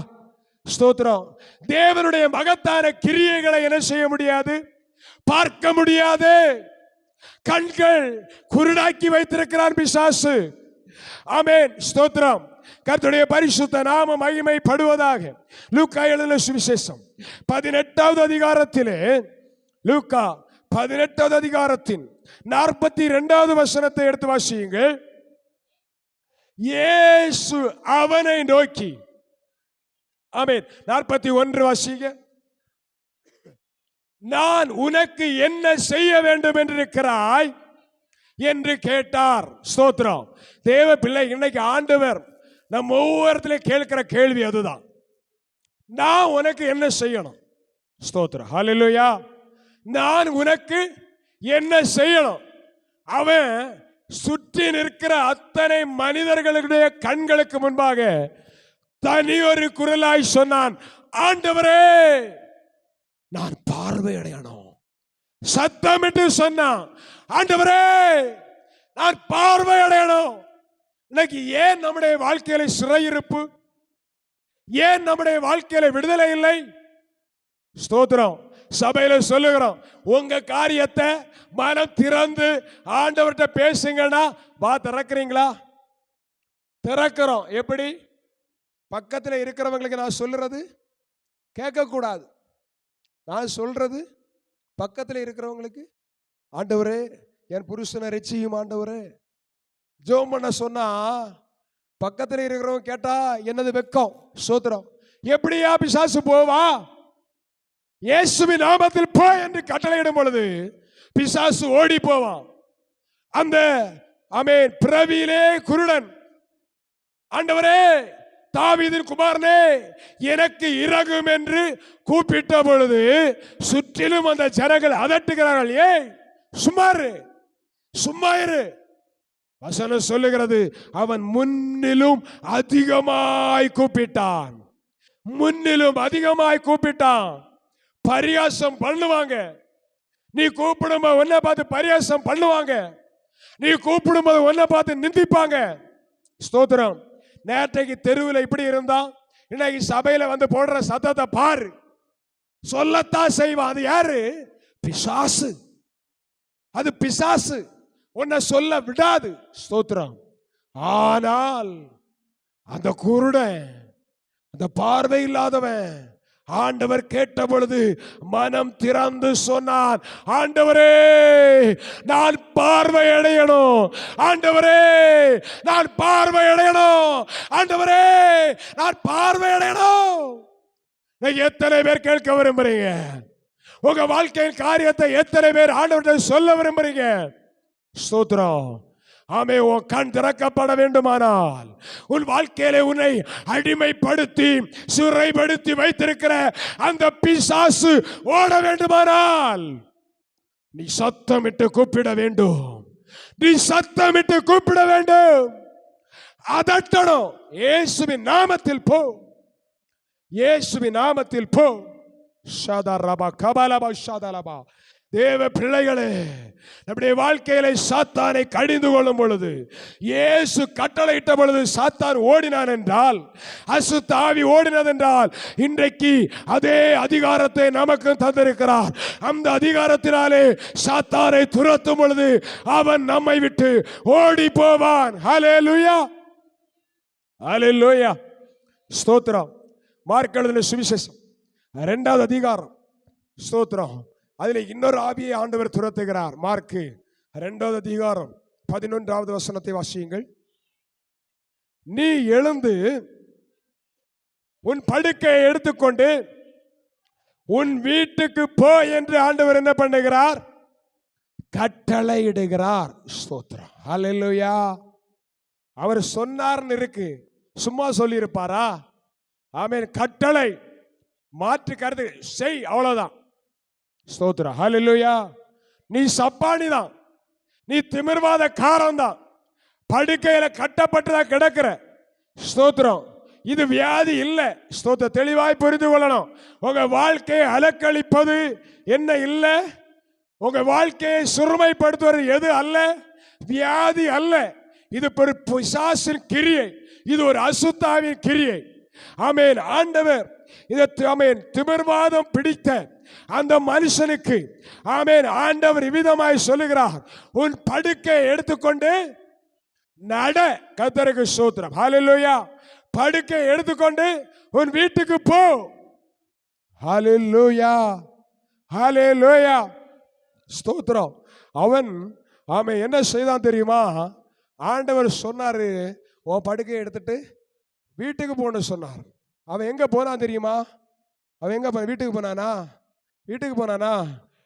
ஸ்தோத்திரம். தேவனுடைய மகத்தான கிரியைகளை என்ன செய்ய முடியாது? பார்க்க முடியாது. கண்கள் குருடாக்கி வைத்திருக்கிறான் பிசாசு. ஆமென், ஸ்தோத்திரம். கர்த்தருடைய பரிசுத்த நாம மகிமைப்படுவதாக. லூக்கா எழுதின சுவிசேஷம் 18வது அதிகாரத்திலே, லூக்கா 18வது அதிகாரத்தின் 42வது வசனத்தை எடுத்து வாசியுங்கள். இயேசு அவனை நோக்கி, ஆமென், 41 வாசிங்க. நான் உனக்கு என்ன செய்ய வேண்டும் என்றிருக்கிறாய் என்று கேட்டார். ஸ்தோத்திரம். தேவ பிள்ளை, இன்னைக்கு ஆண்டவர் நம்ம ஒவ்வொருத்தரையும் கேட்கிற கேள்வி அதுதான். நான் உனக்கு என்ன செய்யணும்? ஸ்தோத்திரம், ஹல்லேலூயா. நான் உனக்கு என்ன செய்யணும்? அவன் சுற்றி நிற்கிற அத்தனை மனிதர்களுடைய கண்களுக்கு முன்பாக தனி ஒரு குரலாய் சொன்னான், ஆண்டவரே, நான் பார்வை அடையணும். சத்தமிட்டு சொன்னான், ஆண்டவரே, நான் பார்வை அடையணும். இன்னைக்கு ஏன் நம்முடைய வாழ்க்கையில சிறையிருப்பு? ஏன் நம்முடைய வாழ்க்கையில விடுதலை இல்லை? ஸ்தோத்திரம். சபையில சொல்லுகிறோம், உங்க காரியத்தை மனம் திறந்து ஆண்டவர்கிட்ட பேசுங்கன்னா வா திறக்கிறீங்களா? திறக்கிறோம். எப்படி? பக்கத்தில் இருக்கிறவங்களுக்கு நான் சொல்றது கேட்கக்கூடாது. நான் சொல்றது பக்கத்தில் இருக்கிறவங்களுக்கு, ஆண்டவரே என் புருஷனை ரட்சியும் ஆண்டவரே, ஜெபம் பண்ண சொன்னா பக்கத்தில் இருக்கிறவங்க கேட்டா என்னது வெக்கம். ஸ்தோத்திரம். எப்படியா பிசாசு போவா? இயேசுவின் நாமத்தில் போ என்று கட்டளையிடும் பொழுது பிசாசு ஓடி போவான். அந்த, ஆமென், பிறவியிலே குருடன், ஆண்டவரே தாவீதின் குமாரனே எனக்கு இரங்கும் என்று கூப்பிட்ட பொழுது சுற்றிலும் அந்த ஜனங்கள் அதட்டுகிறார்கள். ஏய் சும்மா இரு. வசனம் சொல்லுகிறது, அவன் முன்னிலும் அதிகமாய் கூப்பிட்டான். பரியாசம் பண்ணுவாங்க. நீ கூப்பிடும்போது ஒன்ன பார்த்து பரியாசம் பண்ணுவாங்க. நீ கூப்பிடும்போது ஒன்ன பார்த்து நிந்திப்பாங்க. ஸ்தோத்திரம். நேற்றைக்கு தெருவில் இப்படி இருந்தா இன்னைக்கு சபையில வந்து போடுற சத்தத்தை பாரு. சொல்லத்தான் செய்வான். அது யாரு? பிசாசு. அது பிசாசு உன்னை சொல்ல விடாது. ஸ்தோத்திரம். ஆனால் அந்த குருடன், அந்த பார்வை இல்லாதவன் ஆண்டவர் கேட்ட பொழுது மனம் திறந்து சொன்னான், ஆண்டவரே நான் பார்வையடையணும், ஆண்டவரே நான் பார்வையடையணும், ஆண்டவரே நான் பார்வையடையணும். எத்தனை பேர் கேட்க விரும்புறீங்க? உங்க வாழ்க்கையின் காரியத்தை எத்தனை பேர் ஆண்டவர்கிட்ட சொல்ல விரும்புறீங்க? ஸ்தோத்திரம். ஆமே. உன் கண் திறக்கப்பட வேண்டுமானால், உன் வாழ்க்கையில உன்னை அடிமைப்படுத்தி சிறைப்படுத்தி வைத்திருக்கிற அந்த பிசாசு ஓட வேண்டுமானால் நீ சத்தமிட்டு கூப்பிட வேண்டும். அதட்டணும். இயேசுவின் நாமத்தில் போ. ஷாதரபா கபலபா ஷாதலபா. தேவ பிள்ளைகளே, நம்முடைய வாழ்க்கையில சாத்தானை கடிந்து கொள்ளும் பொழுது, இயேசு கட்டளையிட்ட பொழுது சாத்தான் ஓடினான் என்றால், அசுத்த ஆவி ஓடினது என்றால், இன்றைக்கு அதே அதிகாரத்தை நமக்கு தந்திருக்கிறார். அந்த அதிகாரத்தினாலே சாத்தானை துரத்தும் பொழுது அவன் நம்மை விட்டு ஓடி போவான். ஹல்லேலூயா, ஹல்லேலூயா. ஸ்தோத்திரம். மார்க் எழுதின சுவிசேஷம் 2வது அதிகாரம். ஸ்தோத்திரம். அதில் இன்னொரு ஆவியை ஆண்டவர் துரத்துகிறார். மார்க் 2வது அதிகாரம் 11வது வசனத்தை வாசியுங்கள். நீ எழுந்து உன் படுக்கையை எடுத்துக்கொண்டு உன் வீட்டுக்கு போ என்று ஆண்டவர் என்ன பண்ணுகிறார்? கட்டளையிடுகிறார். ஸ்தோத்திரம். ஹல்லேலூயா. அவர் சொன்னார்னு இருக்கு, சும்மா சொல்லி இருப்பாரா? ஆமென். கட்டளை, மாற்று கருத்து செய், அவ்வளவுதான். ஸ்தோத்திரம். ஹல்லேலூயா. நீ சப்பானி தான், நீ திமிர்வாத காரம் தான், படுக்கையில கட்டப்பட்டுதான் கிடக்கிற. ஸ்தோத்திரம். இது வியாதி இல்லை. ஸ்தோத்திரம். தெளிவாய் புரிந்து கொள்ளணும். உங்க வாழ்க்கையை அலக்களிப்பது என்ன இல்லை, உங்க வாழ்க்கையை சுருமைப்படுத்துவது எது அல்ல, வியாதி அல்ல. இது ஒரு பிசாசின் கிரியை, இது ஒரு அசுத்தாவின் கிரியை. ஆமென். ஆண்டவர் ஆமென் திமிர்வாதம் பிடித்த அந்த மனுஷனுக்கு ஆமென் ஆண்டவர் இவ்விதமாய் சொல்லுகிறார், உன் படுக்கையை எடுத்துக்கொண்டு நட. கர்த்தருக்கு ஸ்தோத்திரம். ஹல்லேலூயா. படுக்கையை எடுத்துக்கொண்டு உன் வீட்டுக்கு போ. ஹல்லேலூயா, ஹல்லேலூயா. ஸ்தோத்திரம். அவன் ஆமென் என்ன செய்தான் தெரியுமா? ஆண்டவர் சொன்னாரு, உன் படுக்கையை எடுத்துட்டு வீட்டுக்கு போன்னு சொன்னார். அவன் எங்க போனான் தெரியுமா? அவன் எங்க வீட்டுக்கு போனானா?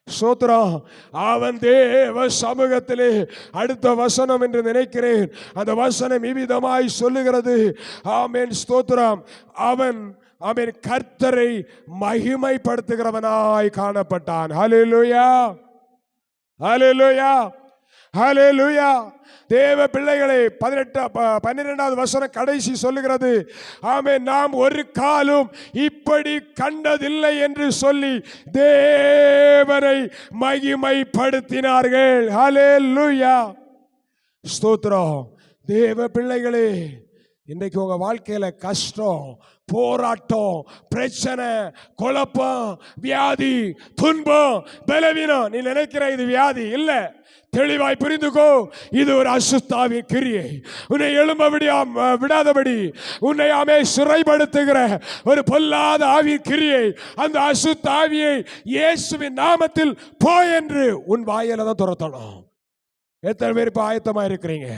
ஸ்தோத்திரம். அவன் தேவ சமூகத்திலே, அடுத்த வசனம் என்று நினைக்கிறேன், அந்த வசனம் இவ்விதமாய் சொல்லுகிறது. ஆமென். ஸ்தோத்திரம். அவன் கர்த்தரை மகிமைப்படுத்துகிறவனாய் காணப்பட்டான். ஹல்லேலூயா, ஹல்லேலூயா, ஹல்லேலூயா. தேவ பிள்ளைகளை 12வது வசனம் கடைசி சொல்லுகிறது, ஆமென், நாம் ஒரு காலும் இப்படி கண்டதில்லை என்று சொல்லி தேவனை மகிமைப்படுத்தினார்கள். ஹல்லேலூயா. ஸ்தோத்திரம். தேவ பிள்ளைகளே, இன்றைக்கு உங்க வாழ்க்கையில கஷ்டம், போராட்டம், பிரச்சனை, குழப்பம், வியாதி, துன்பம், பலவீனம், நீ நினைக்கிற இது வியாதி இல்ல. தெளிவாய் புரிந்துக்கோ, இது ஒரு அசுத்தாவின் கிரியை. உன்னை எழும்ப விடாதபடி உன்னை சிறைப்படுத்துகிற ஒரு பொல்லாத ஆவியின் கிரியை. அந்த அசுத்த ஆவியை இயேசுவின் நாமத்தில் போ என்று உன் வாயில தான் துரத்தணும். எத்தனை பேர் இப்ப ஆயத்தமா இருக்கிறீங்க?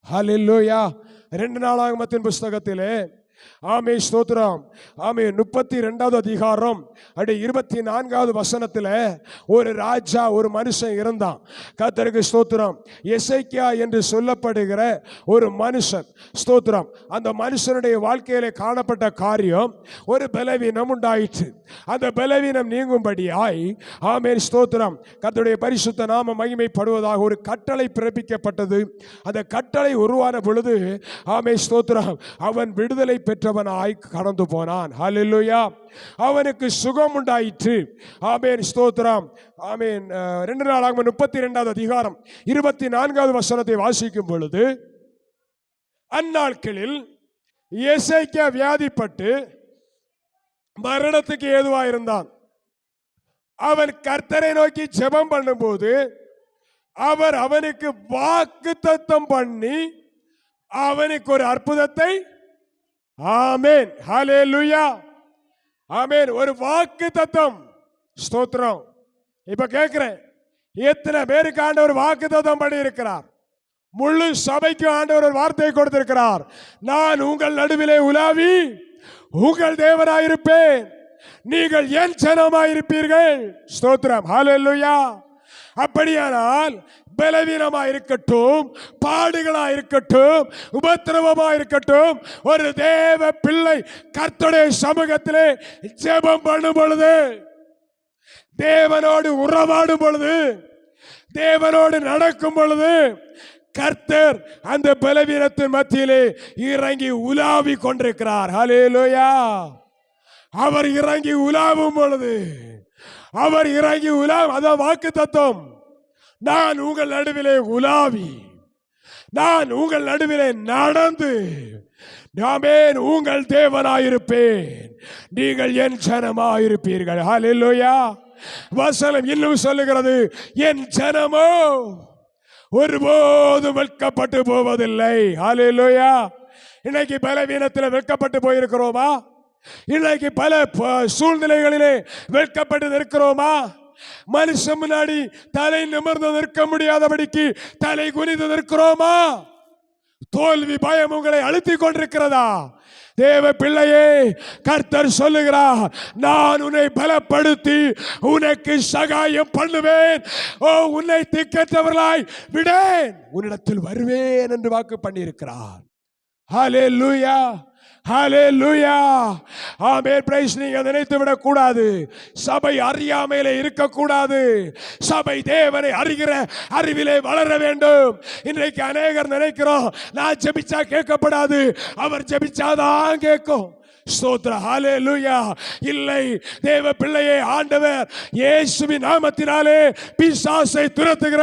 ஹல்லேலூயா. 2 நாளாகமத்தின் புஸ்தகத்திலே ஆமே ஸ்தோத்திரம். ஆமே 32வது அதிகாரம் 24வது வசனத்துல ஒரு ராஜா, ஒரு மனுஷன் இருந்தான். கர்த்தருக்கு ஸ்தோத்திரம். எசேக்கியா என்று சொல்லப்படுகிற ஒரு மனுஷன். ஸ்தோத்திரம். அந்த மனுஷனுடைய வாழ்க்கையிலே காணப்பட்ட காரியம், ஒரு பலவீனம் உண்டாயிற்று. அந்த பலவீனம் நீங்கும்படியாய், ஆமென் ஸ்தோத்திரம், கர்த்தருடைய பரிசுத்த நாம மகிமைப்படுவதாக ஒரு கட்டளை பிறப்பிக்கப்பட்டது. அந்த கட்டளை உருவான பொழுது, ஆமென் ஸ்தோத்திரம், அவன் விடுதலை பெற்றவனாய் கடந்து போனான். ஹல்லேலூயா. அவனுக்கு சுகம் உண்டாயிற்று. ஆமென் ஸ்தோத்திரம். ஆமென். 2 நாளாகமம் 32வது அதிகாரம் 24வது வசனத்தை வாசிக்கும் பொழுது, அந்நாட்களில் எசேக்கியா வியாதிப்பட்டு மரணத்துக்கு ஏதுவாயிருந்தான். அவன் கர்த்தரை நோக்கி ஜெபம் பண்ணும்போது அவர் அவனுக்கு வாக்குத்தத்தம் பண்ணி அவனுக்கு ஒரு அற்புதத்தை, ஆமென் ஹல்லேலூயா, ஆமென், ஒரு வாக்குத்தத்தம். ஸ்தோத்திரம். இப்ப கேட்கிறேன், எத்தனை பேருக்கு ஆண்டவர் வாக்குத்தத்தம் பண்ணி இருக்கிறார்? முழு சபைக்கு ஆண்டவர் ஒரு வார்த்தை கொடுத்திருக்கிறார். நான் உங்கள் நடுவிலே உலாவி உங்கள் தேவனாயிருப்பேன், நீங்கள் என் ஜனமாயிருப்பீர்கள். ஸ்தோத்திரம். ஹல்லேலூயா. அப்படியானால் பலவீனமா இருக்கட்டும், பாடுகளா இருக்கட்டும், உபத்திரவமா இருக்கட்டும், ஒரு தேவ பிள்ளை கர்த்தருடைய சமூகத்திலே ஜெபம் பண்ணும் பொழுது, தேவனோடு உறவாடும் பொழுது, தேவனோடு நடக்கும் பொழுது, கர்த்தர் அந்த பலவீனத்தின் மத்தியிலே இறங்கி உலாவி கொண்டிருக்கிறார். ஹல்லேலூயா. அவர் இறங்கி உலாவும் பொழுது, அவர் இறங்கி அதான் வாக்கு தத்துவம். நான் உங்கள் நடுவிலே உலாவி, நான் உங்கள் நடுவிலே நடந்து, ஆமென், உங்கள் தேவனாயிருப்பேன், நீங்கள் என் ஜனமாயிருப்பீர்கள். ஹல்லேலூயா. வசனம் இன்னும் சொல்லுகிறது, என் ஜனமோ ஒருபோதும் வெட்கப்பட்டு போவதில்லை. ஹல்லேலூயா. இன்னைக்கு பலவீனத்தில் வெட்கப்பட்டு போயிருக்கிறோமா? இன்னைக்கு பல சூழ்நிலைகளிலே வெட்கப்பட்டு நிற்கிறோமா? மனுஷன் முன்னாடி தலை நிமிர்ந்து நிற்க முடியாதபடிக்கு தலை குனிந்து நிற்கிறோமா? தோல்வி பயம் உங்களை அழுத்திக் கொண்டிருக்கிறதா? தேவ பிள்ளையே, கர்த்தர் சொல்லுகிறார், நான் உன்னை பலப்படுத்தி உனக்கு சகாயம் பண்ணுவேன், ஓ உன்னை திக்கற்றவர்களாய் விடேன், உன்னிடத்தில் வருவேன் என்று வாக்கு பண்ணியிருக்கிறார். ஹல்லேலூயா. ஹல்லேலூயா. ஆமென். பிரைஸ். நீங்க நினைத்து விடக் கூடாது, சபை அறியாமையிலே இருக்கக்கூடாது. சபை தேவனை அறிகிற அறிவிலே வளர வேண்டும். இன்றைக்கு அநேகர் நினைக்கிறோம், நான் ஜெபிச்சா கேட்கப்படாது, அவர் ஜெபிச்சாதான் கேட்கும். ஸ்தோத்திர. ஹல்லேலூயா. இல்லை, தேவ பிள்ளையே, ஆண்டவர் இயேசுவின் நாமத்தினாலே பிசாசை துரத்துகிற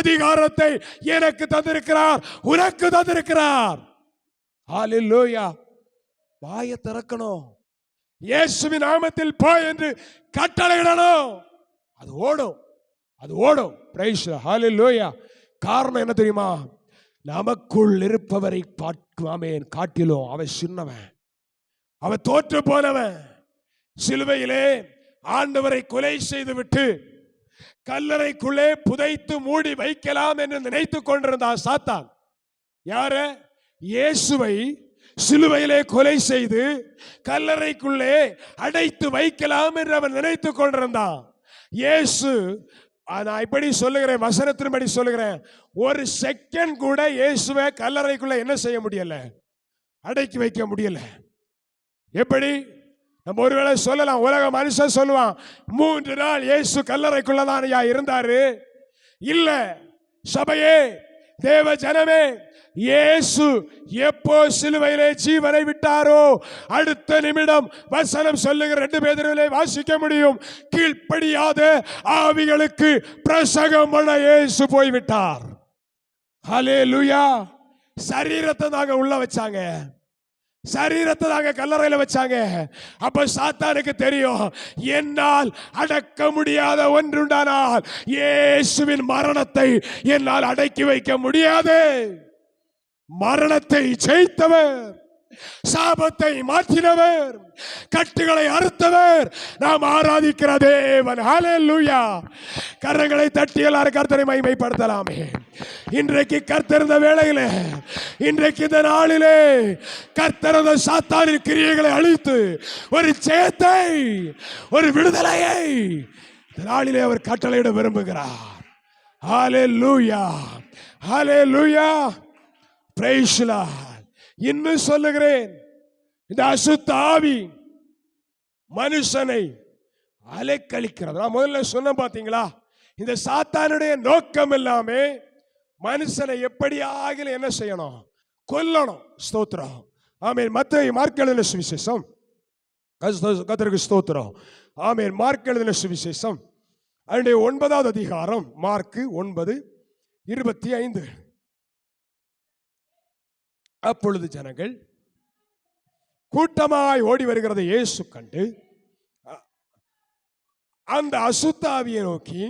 அதிகாரத்தை எனக்கு தந்திருக்கிறார், உனக்கு தந்திருக்கிறார். ஹல்லேலூயா. வாயை திறக்கணும், இயேசுவின் நாமத்தில் போ என்று கட்டளையிடணும். அது ஓடும், அது ஓடும். பிரைஸ். ஹல்லேலூயா. காரணம் என்ன தெரியுமா? நமக்குள் இருப்பவரை காட்டிலும் அவன் சின்னவன், அவன் தோற்று போனவன். சிலுவையிலே ஆண்டவரை கொலை செய்துவிட்டு கல்லறைக்குள்ளே புதைத்து மூடி வைக்கலாம் என்று நினைத்துக் கொண்டிருந்தான் சாத்தான். யார? இயேசுவை சிலுவையிலே கொலை செய்து கல்லறைக்குள்ளே அடைத்து வைக்கலாம் என்று அவன் நினைத்துக் கொண்டிருந்தான். இயேசு, நான் இப்படி சொல்லுகிறேன், வசனத்தின்படி சொல்லுகிறேன், ஒரு செகண்ட் கூட இயேசுவை கல்லறைக்குள்ள என்ன செய்ய முடியல, அடக்கி வைக்க முடியல. எப்படி? நம்ம ஒருவேளை சொல்லலாம், உலக மனுஷன் சொல்லுவான், 3 நாள் இயேசு கல்லறைக்குள்ளதான் இருந்தாரு. இல்ல சபையே, தேவ ஜனமே, இயேசு எப்போ சிலுவையிலே ஜீவனை விட்டாரோ அடுத்த நிமிடம் வசனம் சொல்லுகிற 2 பேதுருவிலே வாசிக்க முடியும், கீழ்ப்படியாத ஆவிகளுக்கு பிரசங்கம் பண்ண இயேசு போய்விட்டார். ஹல்லேலூயா. சரீரத்தை தாங்க உள்ள வச்சாங்க, சரீரத்தை தாங்க கல்லறையில வச்சாங்க. அப்ப சாத்தானுக்கு தெரியும், என்னால் அடக்க முடியாத ஒன்றுண்டானால் இயேசுவின் மரணத்தை என்னால் அடக்கி வைக்க முடியாது. மரணத்தை ஜெயித்தவர், சாபத்தை மாற்றினவர், கட்டுகளை அறுத்தவர் நாம் ஆராதிக்கிற தேவன். ஹல்லேலூயா. கரங்களை தட்டி எல்லாரும் கர்த்தரை மகிமைப்படுத்தலாமே. இன்றைக்கு கர்த்தர் இந்த வேளையிலே, இன்றைக்கு இந்த நாளிலே கர்த்தர் அந்த சாத்தானின் கிரியைகளை அழித்து ஒரு ஜெயத்தை, ஒரு விடுதலையை இந்த நாளிலே அவர் கட்டளையிட விரும்புகிறார். ஹல்லேலூயா, ஹல்லேலூயா, பிரைஸ் தி லார்ட். இன்னும் சொல்லுகிறேன், இந்த அசுத்த ஆவி மனுஷனை அலைக்கழிக்கிறது. நான் முதல்ல சொன்ன பாத்தீங்களா, இந்த சாத்தானுடைய நோக்கம் எல்லாமே மனுஷனை எப்படி ஆகிலும் என்ன செய்யணும், கொல்லணும். ஸ்தோத்திரம், ஆமென். மத்தேயு மார்க் எழுதின சுவிசேஷம், கர்த்தருக்கு ஸ்தோத்திரம், ஆமென். மார்க் எழுதின சுவிசேஷம் அதனுடைய 9வது அதிகாரம், மார்க் 9:25. அப்பொழுது ஜனங்கள் கூட்டமாய் ஓடி வருகிறதை இயேசு கண்டு அந்த அசுத்த ஆவியை நோக்கி,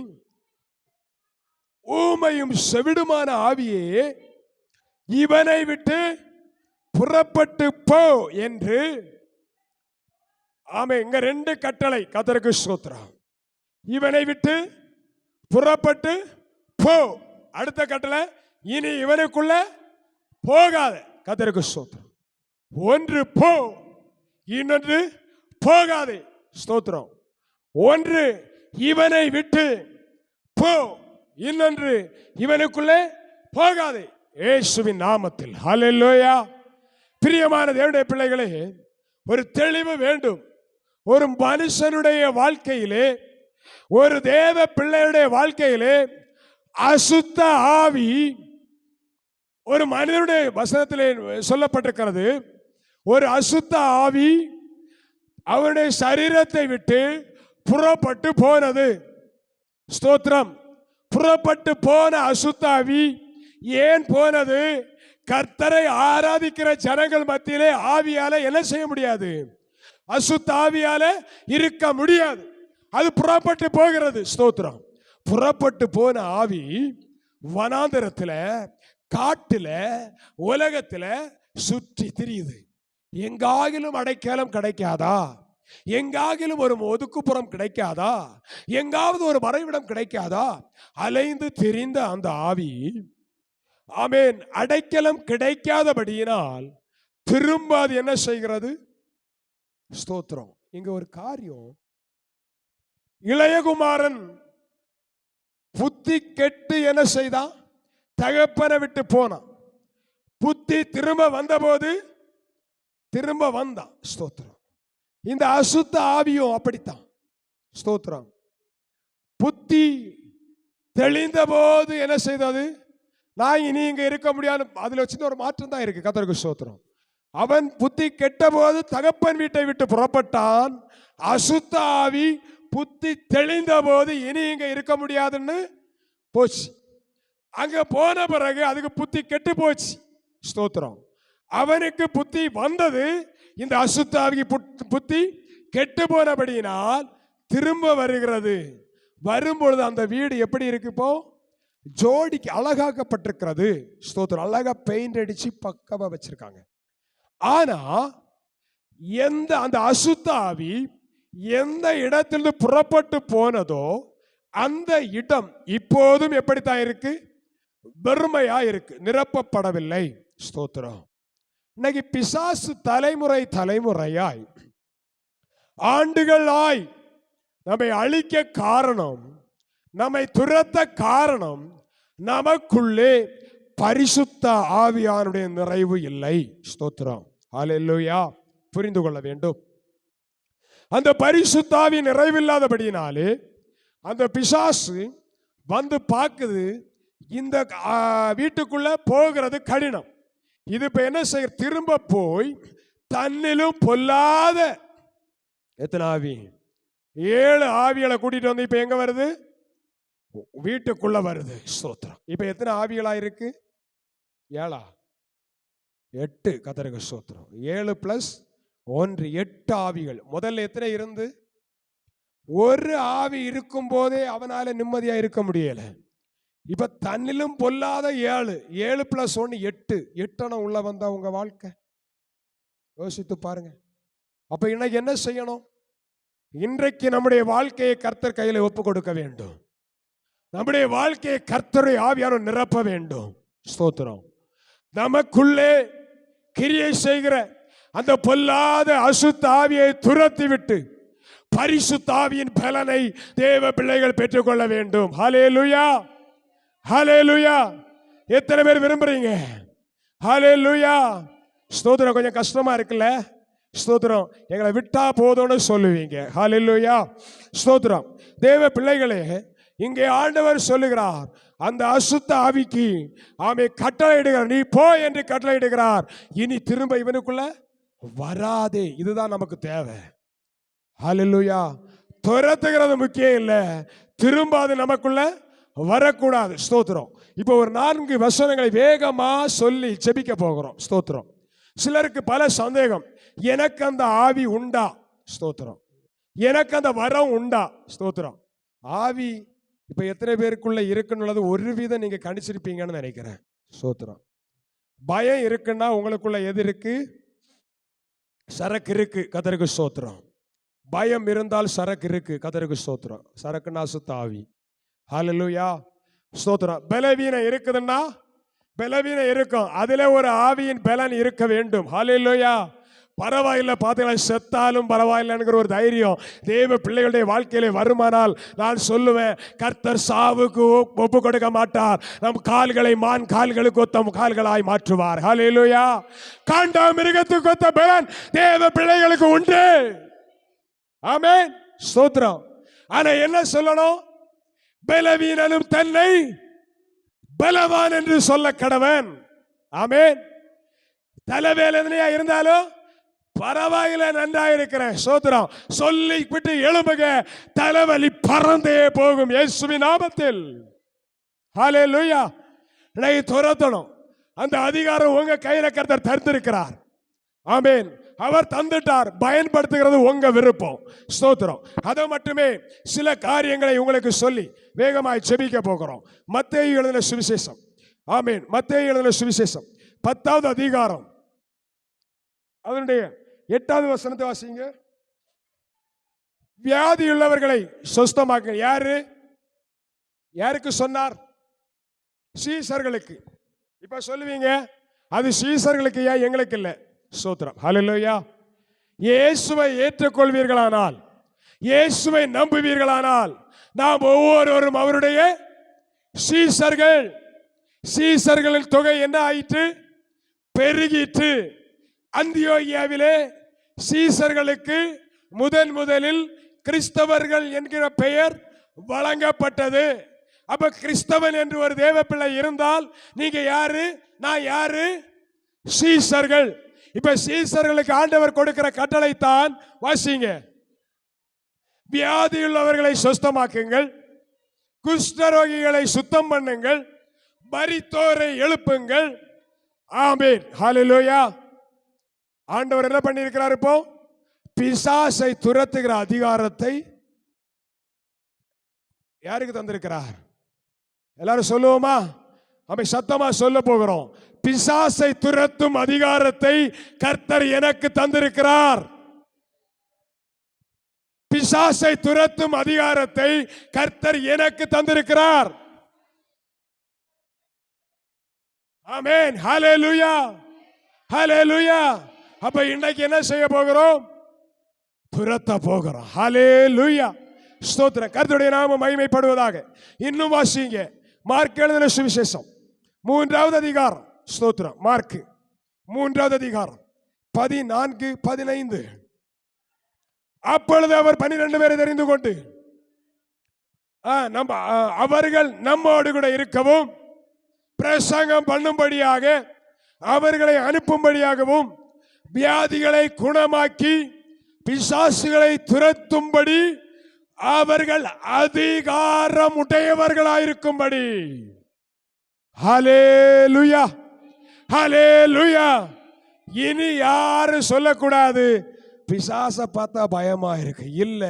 ஊமையும் செவிடுமான ஆவியே, இவனை விட்டு புறப்பட்டு போ என்று. ஆமே, இங்க 2 கட்டளை. கர்த்தருக்கு ஸ்தோத்திரம். இவனை விட்டு புறப்பட்டு போ. அடுத்த கட்டளை, இனி இவனுக்குள்ள போகாத. கர்த்தருக்கு ஸ்தோத்திரம். ஒன்று போ, இன்னொன்று போகாதே. ஸ்தோத்திரம். ஒன்று இவனை விட்டு போ, இன்னொன்று இவனுக்குள்ளே போகாதே. இயேசுவின் நாமத்தில் ஹல்லேலூயா. பிரியமான தேவனுடைய பிள்ளைகளே, ஒரு தெளிவு வேண்டும். ஒரு மனுஷனுடைய வாழ்க்கையிலே, ஒரு தேவ பிள்ளையுடைய வாழ்க்கையிலே அசுத்த ஆவி, ஒரு மனிதனுடைய வசனத்திலே சொல்லப்பட்டிருக்கிறது, ஒரு அசுத்த ஆவி அவனுடைய சரீரத்தை விட்டு புறப்பட்டு போனது. ஸ்தோத்திரம். புறப்பட்டு போன அசுத்த ஆவி ஏன் போனது? கர்த்தரை ஆராதிக்கிற ஜனங்கள் மத்தியிலே ஆவியால என்ன செய்ய முடியாது, அசுத்த ஆவியால இருக்க முடியாது. அது புறப்பட்டு போகிறது. ஸ்தோத்திரம். புறப்பட்டு போன ஆவி வனாந்தரத்துல, காட்டுல, உலகத்துல சுற்றி திரியுது. எங்காகிலும் அடைக்கலம் கிடைக்காதா? எங்காகிலும் ஒரு ஒதுக்குப்புறம் கிடைக்காதா? எங்காவது ஒரு மறைவிடம் கிடைக்காதா? அலைந்து திரிந்த அந்த ஆவி, ஆமென், அடைக்கலம் கிடைக்காதபடியினால் திரும்ப அது என்ன செய்கிறது? ஸ்தோத்திரம். இங்க ஒரு காரியம், இளையகுமாரன் புத்தி கெட்டு என்ன செய்தான்? தகப்பனை விட்டு போனான். புத்தி திரும்ப வந்தபோது திரும்ப வந்தான். ஸ்தோத்திரம். இந்த அசுத்த ஆவியும் அப்படித்தான். ஸ்தோத்திரம். புத்தி தெளிந்த போது என்ன செய்தது? நான் இனி இங்க இருக்க முடியாது. அதுல வச்சு ஒரு மாற்றம் தான் இருக்கு. கர்த்தருக்கு ஸ்தோத்திரம். அவன் புத்தி கெட்ட போது தகப்பன் வீட்டை விட்டு புறப்பட்டான். அசுத்த ஆவி புத்தி தெளிந்த போது இனி இங்க இருக்க முடியாதுன்னு போச்சு. அங்க போன பிறகு அதுக்கு புத்தி கெட்டு போச்சு. ஸ்தோத்திரம். அவனுக்கு புத்தி வந்தது, இந்த அசுத்த ஆவிக்கு புத்தி கெட்டு போனபடியினால் திரும்ப வருகிறது. வரும்பொழுது அந்த வீடு எப்படி இருக்கு? இப்போ ஜோடிக்கு அழகாக்கப்பட்டிருக்கிறது. ஸ்தோத்திரம். அழகா பெயிண்ட் அடிச்சு பக்கமா வச்சிருக்காங்க. ஆனா எந்த அந்த அசுத்த ஆவி எந்த இடத்திலிருந்து புறப்பட்டு போனதோ அந்த இடம் இப்போதும் எப்படித்தான் இருக்கு? வெறுமையா இருக்கு, நிரப்பப்படவில்லை. ஸ்தோத்திரம். இன்னைக்கு பிசாசு தலைமுறை தலைமுறையாய் ஆண்டுகளாய் நம்மை அழிக்க காரணம், நம்மை துரத்த காரணம், நமக்குள்ளே பரிசுத்த ஆவியானுடைய நிறைவு இல்லை. ஸ்தோத்திரம். ஹல்லேலூயா. புரிந்து கொள்ள வேண்டும். அந்த பரிசுத்த ஆவி நிறைவில்லாதபடியினாலே அந்த பிசாசு வந்து பார்க்குது, இந்த வீட்டுக்குள்ள போகிறது கடினம். இது இப்ப என்ன செய்ய? திரும்ப போய் தன்னிலும் பொல்லாத எத்தனை ஆவி? 7 ஆவிகளை கூட்டிட்டு வந்து இப்ப எங்க வருது? வீட்டுக்குள்ள வருது. ஸ்தோத்திரம். இப்ப எத்தனை ஆவிகளா இருக்கு? 7 8. கர்த்தருக்கு ஸ்தோத்திரம். 7 + 1 8 ஆவிகள். முதல்ல எத்தனை இருந்து? ஒரு ஆவி இருக்கும் போதே அவனால நிம்மதியா இருக்க முடியல. இப்ப தன்னிலும் பொல்லாத 7 7 + 1 8 8 உள்ள வந்தா உங்க வாழ்க்கை யோசித்து பாருங்க. அப்ப இன்னைக்கு என்ன செய்யணும்? இன்றைக்கு நம்முடைய வாழ்க்கையை கர்த்தர் கையில ஒப்பு கொடுக்க வேண்டும். நம்முடைய வாழ்க்கையை கர்த்தருடைய ஆவியானவர் நிரப்ப வேண்டும். ஸ்தோத்திரம். நமக்குள்ளே கிரியை செய்கிற அந்த பொல்லாத அசுத்த ஆவியை துரத்தி விட்டு பரிசுத்த ஆவியின் பலனை தேவ பிள்ளைகள் பெற்றுக்கொள்ள வேண்டும். ஹல்லேலூயா, ஹல்லேலூயா. எத்தனை பேர் விரும்புறீங்க? ஹல்லேலூயா. ஸ்தோத்திரம். கொஞ்சம் கஷ்டமா இருக்குல்ல? ஸ்தோத்திரம். எங்களை விட்டா போதும்னு சொல்லுவீங்க. ஹல்லேலூயா, ஸ்தோத்திரம். தேவ பிள்ளைகளே, இங்கே ஆண்டவர் சொல்லுகிறார், அந்த அசுத்த ஆவிக்கு ஆமே கட்டளையிடுகிறார், நீ போ என்று கட்டளையிடுகிறார். இனி திரும்ப இவனுக்குள்ள வராதே. இதுதான் நமக்கு தேவை. ஹல்லேலூயா. துரத்துகிறது முக்கியம் இல்லை, திரும்ப அது நமக்குள்ள வரக்கூடாது. ஸ்தோத்திரம். இப்போ ஒரு 4 வசனங்களை வேகமா சொல்லி ஜெபிக்க போகிறோம். ஸ்தோத்திரம். சிலருக்கு பல சந்தேகம், எனக்கு அந்த ஆவி உண்டா? ஸ்தோத்திரம். எனக்கு அந்த வரம் உண்டா? ஸ்தோத்திரம். ஆவி இப்ப எத்தனை பேருக்குள்ள இருக்குன்னு ஒரு வீதம் நீங்க கணிச்சிருப்பீங்கன்னு நினைக்கிறேன். ஸ்தோத்திரம். பயம் இருக்குன்னா உங்களுக்குள்ள எது இருக்கு? சரக்கு இருக்கு. கர்த்தருக்கு ஸ்தோத்திரம். பயம் இருந்தால் சரக்கு இருக்கு. கர்த்தருக்கு ஸ்தோத்திரம். சரக்குன்னா அசுத்த ஆவி. ஹல்லேலூயா, ஸ்தோத்திரம். பலவீனம் இருக்குதுன்னா பலவீனம் இருக்கும், அதுல ஒரு ஆவியின் பலன் இருக்க வேண்டும். ஹல்லேலூயா. பரவாயில்லை, பார்த்தீங்களா, செத்தாலும் பரவாயில்லைங்கிற ஒரு தைரியம் தேவ பிள்ளைகளுடைய வாழ்க்கையிலே வருமானால் நான் சொல்லுவேன், கர்த்தர் சாவுக்கு ஒப்பு கொடுக்க மாட்டார். நம் கால்களை மான் கால்களுக்கு ஒத்த கால்களாய் மாற்றுவார். ஹல்லேலூயா. காண்டா மிருகத்துக்கு ஒத்த பலன் தேவ பிள்ளைகளுக்கு உண்டு. ஆமென், ஸ்தோத்திரம். ஆனா என்ன சொல்லணும்? பலவீனனும் தன்னை பலவான் என்று சொல்ல கடவன். ஆமென். தலைவேதனையா இருந்தாலும் பரவாயில்ல, நன்றாயிருக்கிறேன். ஸ்தோத்திரம். சொல்லி விட்டு எழும்புக, தலைவலி பறந்தே போகும் இயேசுவின் நாமத்தில். ஹல்லேலூயா. நீ துரத்தணும். அந்த அதிகாரம் உங்க கையில கர்த்தர் தந்திருக்கிறார். ஆமென். அவர் தந்துட்டார், பயன்படுத்துகிறது உங்க விருப்பம். ஸ்தோத்திரம். அதை மட்டுமே சில காரியங்களை உங்களுக்கு சொல்லி வேகமாய் ஜெபிக்க போகிறோம். மத்தேயு எழுதின சுவிசேஷம். ஆமென். மத்தேயு எழுதின சுவிசேஷம் 10வது அதிகாரம் அதனுடைய 8வது வசனத்தை வாசிங்க. வியாதி உள்ளவர்களை சுஸ்தமாக்க. யாரு யாருக்கு சொன்னார்? சீசர்களுக்கு. இப்ப சொல்லுவீங்க, அது சீசர்களுக்கு, ஏன் எங்களுக்கு இல்லை? ஸ்தோத்திரம். ஹல்லேலூயா. இயேசுவை ஏற்றுக்கொள்வீர்களானால், இயேசுவை நம்புவீர்களானால், நாம் ஒவ்வொருவரும் அவருடைய சீசர்கள். சீசர்களின் தொகை என்ன ஆயிற்று? பெருகிற்று. அந்தியோகியாவிலே சீசர்களுக்கு முதலில் கிறிஸ்தவர்கள் என்கிற பெயர் வழங்கப்பட்டது. அப்ப கிறிஸ்தவன் என்று ஒரு தேவ பிள்ளை இருந்தால் நீங்க யாரு? நான் யாரு? சீசர்கள். இப்ப சீசர்களுக்கு ஆண்டவர் கொடுக்கிற கட்டளை தான், வாசிங்க. வியாதியுள்ளவர்களை சுத்தமாக்குங்கள், குஷ்டரோகிகளை சுத்தம் பண்ணுங்கள், மரித்தோரை எழுப்புங்கள். ஆமென். ஹல்லேலூயா. ஆண்டவர் என்ன பண்ணியிருக்கிறார்? இப்போ பிசாசை துரத்துகிற அதிகாரத்தை யாருக்கு தந்திருக்கிறார்? எல்லாரும் சொல்லுவோமா? அவை சத்தமா சொல்ல போகிறோம். பிசாசை துரத்தும் அதிகாரத்தை கர்த்தர் எனக்கு தந்திருக்கிறார். பிசாசை துரத்தும் அதிகாரத்தை கர்த்தர் எனக்கு தந்திருக்கிறார். ஆமென். ஹல்லேலூயா, ஹல்லேலூயா. அப்ப இன்னைக்கு என்ன செய்ய போகிறோம்? துரத்த போகிறோம். ஹல்லேலூயா, ஸ்தோத்திரம். கர்த்தருடைய நாமம் மகிமைப்படுவதாக. இன்னும் வாசிங்க. மார்க் எழுதின சுவிசேஷம் 3வது அதிகாரம். ஸ்தோத்திரம். மார்க் 3வது அதிகாரம் 14, 15. அப்பொழுது அவர் 12 பேரை தெரிந்து கொண்டு அவர்கள் நம்மோடு கூட இருக்கவும் பிரசங்கம் பண்ணும்படியாக அவர்களை அனுப்பும்படியாகவும் வியாதிகளை குணமாக்கி பிசாசுகளை துரத்தும்படி அவர்கள் அதிகாரம் உடையவர்களாயிருக்கும்படி. ஹல்லேலூயா, ஹல்லேலூயா. இனி யாரு சொல்லக்கூடாது, பிசாசை பார்த்தா பயமா இருக்கு. இல்ல,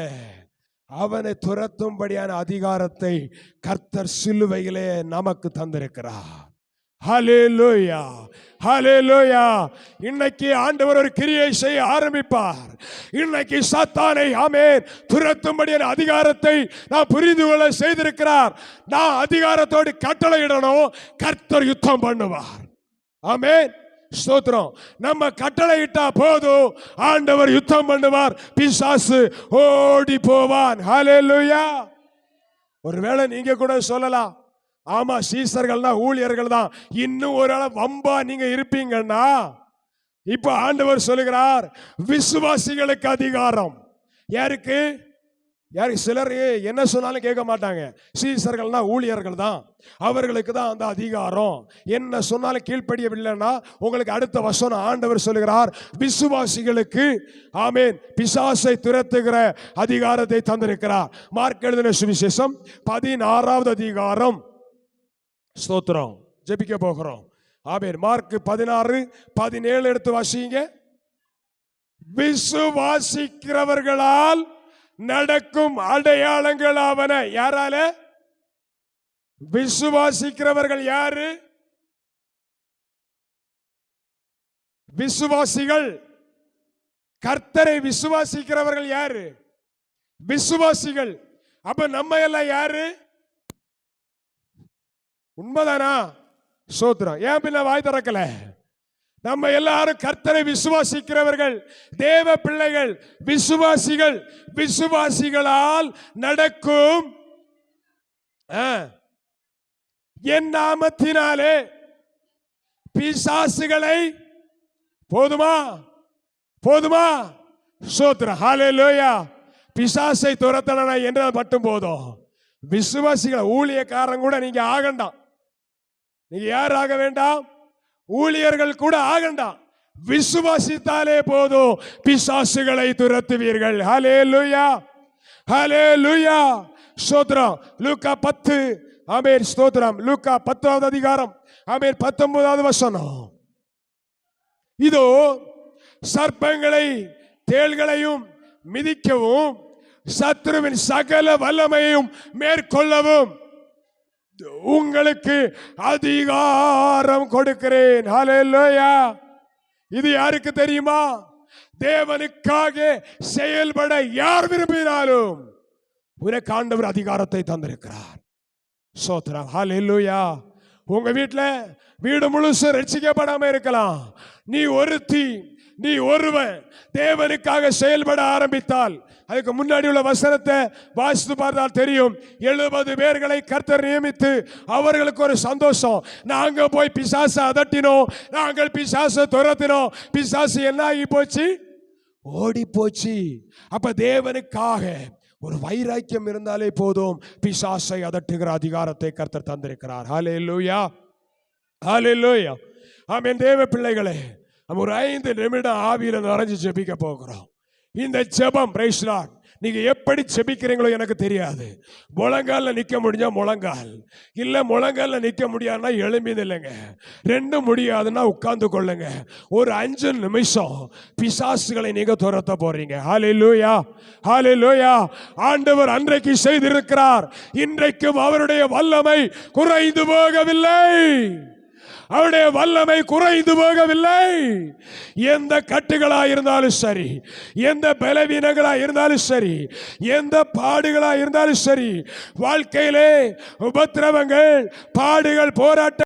அவனை துரத்தும்படியான அதிகாரத்தை கர்த்தர் சிலுவையிலே நமக்கு தந்திருக்கிறார். ஹல்லேலூயா, ஹல்லேலூயா. இன்னைக்கு ஆண்டவர் ஒரு கிரியை செய்ய ஆரம்பிப்பார். இன்னைக்கு சாத்தானை ஆமென் துரத்தும்படியான அதிகாரத்தை நான் புரிந்து கொள்ள செய்திருக்கிறார். நான் அதிகாரத்தோடு கட்டளையிடணும், கர்த்தர் யுத்தம் பண்ணுவார். ஆமென், ஸ்தோத்திரம். நம்ம கட்டளையிட்டா போதும், ஆண்டவர் யுத்தம் பண்ணுவார், பிசாசு ஓடி போவான். ஹல்லேலூயா. ஒருவேளை நீங்க கூட சொல்லலாம், ஆமா சீசர்கள்னா ஊழியர்கள் தான், இன்னும் ஒரு அளவு வம்பா நீங்க இருப்பீங்கன்னா, இப்ப ஆண்டவர் சொல்லுகிறார் விசுவாசிகளுக்கு அதிகாரம். யாருக்கு? யாருக்கு? சிலர் என்ன சொன்னாலும் கேட்க மாட்டாங்க. சீசர்கள்னா ஊழியர்கள் தான், அவர்களுக்கு தான் அந்த அதிகாரம். என்ன சொன்னாலும் கீழ்ப்படியவில்லைன்னா உங்களுக்கு அடுத்த வசனம் ஆண்டவர் சொல்லுகிறார் விசுவாசிகளுக்கு ஆமென் பிசாசை துரத்துகிற அதிகாரத்தை தந்திருக்கிறார். மார்க் எழுதின சுவிசேஷம் 16வது அதிகாரம். ஸ்தோத்திரம். ஜெபிக்க போகிறோம். ஆமென். மார்க் 16:17 எடுத்து வாசிங்க. விசுவாசிக்கிறவர்களால் நடக்கும் அடையாளங்கள் ஆவன. யாரால? விசுவாசிக்கிறவர்கள். யாரு? விசுவாசிகள். கர்த்தரை விசுவாசிக்கிறவர்கள் யாரு? விசுவாசிகள். அப்ப நம்ம எல்லாம் யாரு? உண்மைதானா? சோத்திரம். ஏன் பின்ன வாய் திறக்கல? நம்ம எல்லாரும் கர்த்தரை விசுவாசிக்கிறவர்கள், தேவ பிள்ளைகள், விசுவாசிகள். விசுவாசிகளால் நடக்கும் என் நாமத்தினாலே பிசாசுகளை போதுமா? போதுமா? சோத்திரம். ஹல்லேலூயா. பிசாசை துரத்தனா என்றால் மட்டும் போதும். விசுவாசிகள் ஊழியக்காரன் கூட நீங்க ஆகண்டாம். நீங்க யார் ஆக வேண்டாம்? ஊழியர்கள் கூட ஆகண்டாம். விசுவாசித்தாலே போதும், பிசாசுகளை துரத்துவீர்கள். ஹல்லேலூயா, ஹல்லேலூயா. ஸ்தோத்திரம். லூக்கா 10 ஆமென். ஸ்தோத்திரம். லூக்கா 10வது அதிகாரம் ஆமென் 19வது வசனம். இதோ சர்ப்பங்களை தேள்களையும் மிதிக்கவும் சத்துருவின் சகல வல்லமையும் மேற்கொள்ளவும் உங்களுக்கு அதிகாரம் கொடுக்கிறேன். ஹல்லேலூயா. இது யாருக்கு தெரியுமா? தேவனுக்காக செயல்பட யார் விரும்பினாலும் உனக்கு ஆண்டவர் அதிகாரத்தை தந்திருக்கிறார். ஸ்தோத்திரம். ஹல்லேலூயா. உங்க வீடு முழுசும் ரட்சிக்கப்படாம இருக்கலாம். நீ ஒருத்தி, நீ ஒருவன் தேவனுக்காக செயல்பட ஆரம்பித்தால், அதுக்கு முன்னாடி உள்ள வசனத்தை வாசித்து பார்த்தால் தெரியும். 70 பேர்களை கர்த்தர் நியமித்து அவர்களுக்கு ஒரு சந்தோஷம். நாங்க போய் பிசாசை அதட்டினோம், நாங்கள் பிசாசை துரத்தினோம், பிசாசு என்ன ஆகி போச்சு? ஓடி போச்சு. அப்ப தேவனுக்காக ஒரு வைராக்கியம் இருந்தாலே போதும், பிசாசை அதட்டுகிற அதிகாரத்தை கர்த்தர் தந்திருக்கிறார். ஹல்லேலூயா, ஹல்லேலூயா. ஆமென். தேவ பிள்ளைகளே, நம்ம ஒரு 5 நிமிடம் ஆவியில நிறைஞ்சு ஜெபிக்க போகிறோம். இந்த ஜெபம் பிரைஸ் லார்ட், நீங்க எப்படி ஜெபிக்கிறீங்களோ எனக்கு தெரியாது. முழங்கால நிக்க முடிஞ்சா முழங்கால், இல்ல முழங்கால நிக்க முடியாதுன்னா எழும்பி நில்லுங்க. ரெண்டும் முடியாதுன்னா உட்கார்ந்து கொள்ளுங்க. ஒரு 5 நிமிஷம் பிசாசுகளை நீங்க துரத்த போறீங்க. ஹல்லேலூயா, ஹல்லேலூயா. ஆண்டவர் அன்றைக்கு செய்திருக்கிறார், இன்றைக்கும் அவருடைய வல்லமை குறைந்து போகவில்லை. அவருடைய வல்லமை குறைந்து போகவில்லை. எந்த கட்டுகளா இருந்தாலும் சரி, எந்த பலவீனங்களா இருந்தாலும் சரி, எந்த பாடுகளா இருந்தாலும் சரி, வாழ்க்கையிலே உபத்திரவங்கள், பாடுகள், போராட்டம்